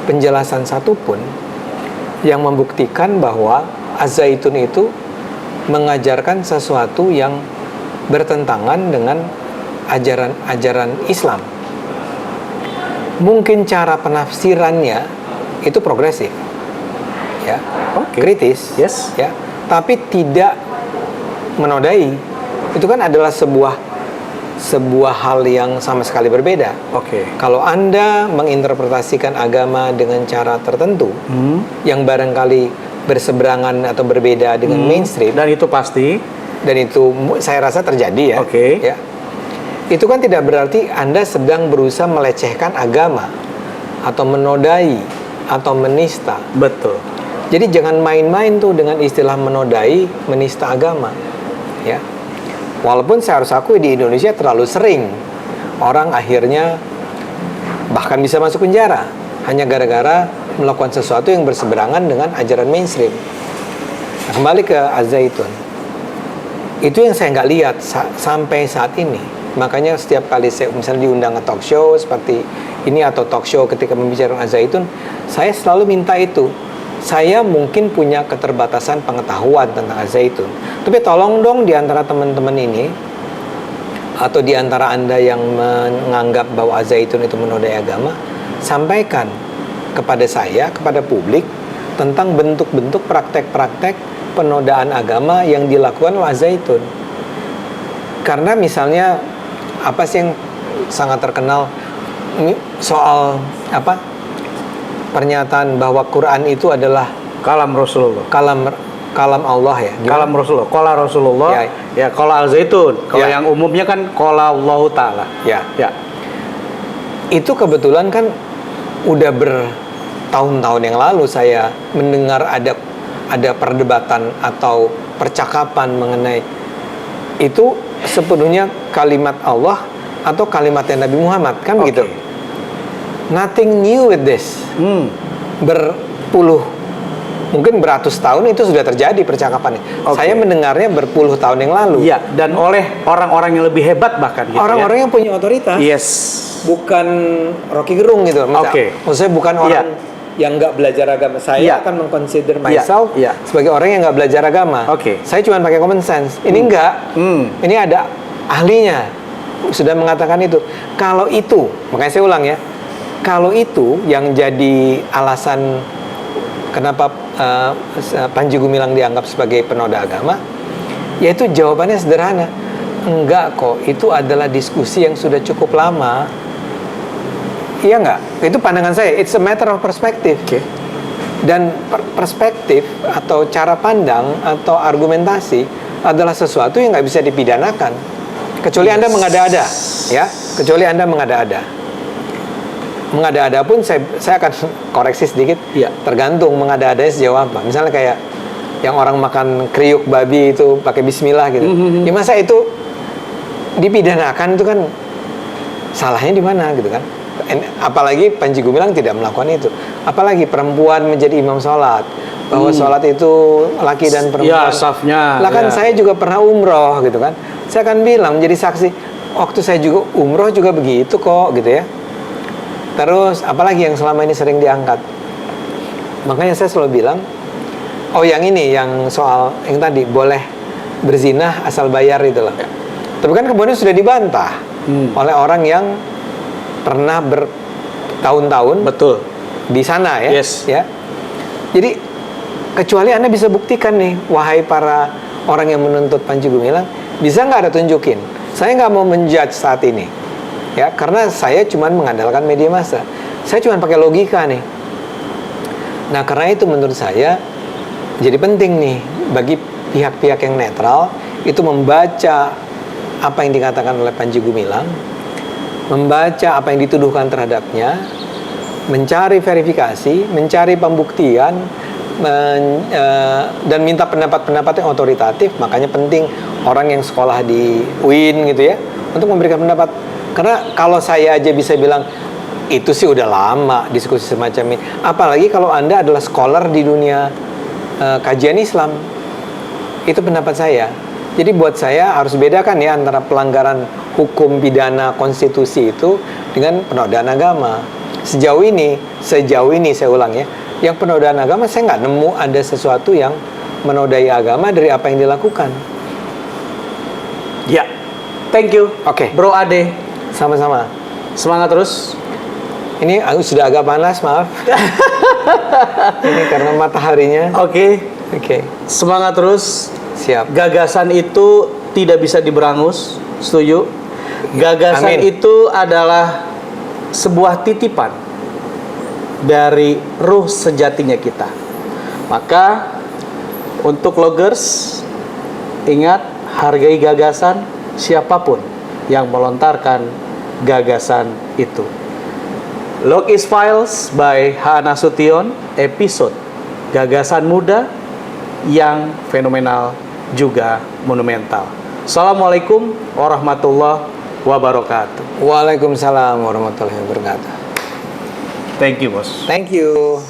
penjelasan satupun yang membuktikan bahwa Az-Zaitun itu mengajarkan sesuatu yang bertentangan dengan ajaran Islam. Mungkin cara penafsirannya itu progresif, ya, kritis, Yes. ya, tapi tidak menodai. Itu kan adalah sebuah hal yang sama sekali berbeda. Oke. Kalau Anda menginterpretasikan agama dengan cara tertentu yang barangkali berseberangan atau berbeda dengan mainstream, Dan itu pasti. dan itu saya rasa terjadi ya. Oke. Ya. Itu kan tidak berarti Anda sedang berusaha melecehkan agama atau menodai atau menista. Betul. Jadi jangan main-main tuh dengan istilah menodai, menista agama. Ya. Walaupun saya harus akui di Indonesia terlalu sering orang akhirnya bahkan bisa masuk penjara hanya gara-gara melakukan sesuatu yang berseberangan dengan ajaran mainstream. Nah, kembali ke Az-Zaitun. Itu yang saya nggak lihat sampai saat ini. Makanya setiap kali saya misalnya diundang ke talk show seperti ini atau talk show ketika membicarakan Az-Zaitun, saya selalu minta itu. Saya mungkin punya keterbatasan pengetahuan tentang Az-Zaitun, tapi tolong dong di antara teman-teman ini atau di antara Anda yang menganggap bahwa Az-Zaitun itu menodai agama, sampaikan kepada saya, kepada publik tentang bentuk-bentuk praktek-praktek penodaan agama yang dilakukan oleh Az-Zaitun. Karena misalnya apa sih yang sangat terkenal soal apa? Pernyataan bahwa Quran itu adalah Kalam Rasulullah. kalam Allah ya. Gimana? Kalam Rasulullah. Qala Rasulullah. Ya. Ya, qala Al-Zaitun. Kalau Ya. yang umumnya kan qala Allahu taala. Ya. Ya. Itu kebetulan kan udah bertahun-tahun yang lalu saya mendengar ada perdebatan atau percakapan mengenai itu sepenuhnya kalimat Allah atau kalimatnya Nabi Muhammad, kan begitu. Nothing new with this. Mungkin beratus tahun itu sudah terjadi percakapannya. Saya mendengarnya berpuluh tahun yang lalu. Iya, dan oleh orang-orang yang lebih hebat bahkan gitu. Orang-orang yang punya otoritas. Yes. Bukan Rocky Gerung gitu. Maksudnya bukan orang yang nggak belajar agama. Saya akan mengconsider myself sebagai orang yang nggak belajar agama. Saya cuma pakai common sense. Ini enggak. Ini ada ahlinya sudah mengatakan itu. Kalau itu, makanya saya ulang ya. Kalau itu yang jadi alasan kenapa Panji Gumilang dianggap sebagai penoda agama, yaitu jawabannya sederhana. Enggak kok, itu adalah diskusi yang sudah cukup lama. Iya enggak? Itu pandangan saya. It's a matter of perspective. Dan perspektif atau cara pandang atau argumentasi adalah sesuatu yang nggak bisa dipidanakan. Kecuali Anda mengada-ada, ya. Kecuali Anda mengada-ada. Mengada-ada pun saya akan koreksi sedikit. Tergantung mengada-adanya sejauh apa. Misalnya kayak yang orang makan kriuk babi itu pakai bismillah gitu. Ya masa itu dipidanakan, itu kan salahnya di mana gitu kan? Apalagi Panji Gumilang tidak melakukan itu. Apalagi perempuan menjadi imam sholat, bahwa sholat itu laki dan perempuan. Ya, safnya. Lah kan saya juga pernah umroh gitu kan. Saya akan bilang menjadi saksi. Waktu saya juga umroh juga begitu kok gitu ya. Terus apalagi yang selama ini sering diangkat. Makanya saya selalu bilang, oh yang ini yang soal yang tadi boleh berzinah asal bayar itu loh. Tapi kan kemudian sudah dibantah oleh orang yang pernah bertahun-tahun Betul. di sana ya. Yes. Ya. Jadi kecuali Anda bisa buktikan nih, wahai para orang yang menuntut Panji Gumilang, bisa nggak Anda tunjukin? Saya nggak mau menjudge saat ini, ya, karena saya cuma mengandalkan media massa. Saya cuma pakai logika nih. Nah, karena itu menurut saya jadi penting nih bagi pihak-pihak yang netral itu membaca apa yang dikatakan oleh Panji Gumilang, membaca apa yang dituduhkan terhadapnya, mencari verifikasi, mencari pembuktian, dan minta pendapat-pendapat yang otoritatif. Makanya penting orang yang sekolah di UIN gitu ya untuk memberikan pendapat. Karena kalau saya aja bisa bilang itu sih udah lama diskusi semacam ini, apalagi kalau Anda adalah scholar di dunia kajian Islam. Itu pendapat saya. Jadi buat saya harus bedakan ya antara pelanggaran hukum pidana konstitusi itu dengan penodaan agama. Sejauh ini saya ulang ya, yang penodaan agama saya nggak nemu ada sesuatu yang menodai agama dari apa yang dilakukan. Ya, thank you. Oke. Bro Ade. Sama-sama. Semangat terus. Ini sudah agak panas, maaf. Ini karena mataharinya. Oke. Semangat terus. Siap. Gagasan itu tidak bisa diberangus. Setuju? Gagasan Amin. itu adalah sebuah titipan dari ruh sejatinya kita. Maka untuk loggers, ingat, hargai gagasan siapapun yang melontarkan gagasan itu. Log is Files by Hana Sution, episode Gagasan Muda yang fenomenal juga monumental. Assalamualaikum warahmatullahi wabarakatuh. Waalaikumsalam warahmatullahi wabarakatuh. Thank you, bos. Thank you.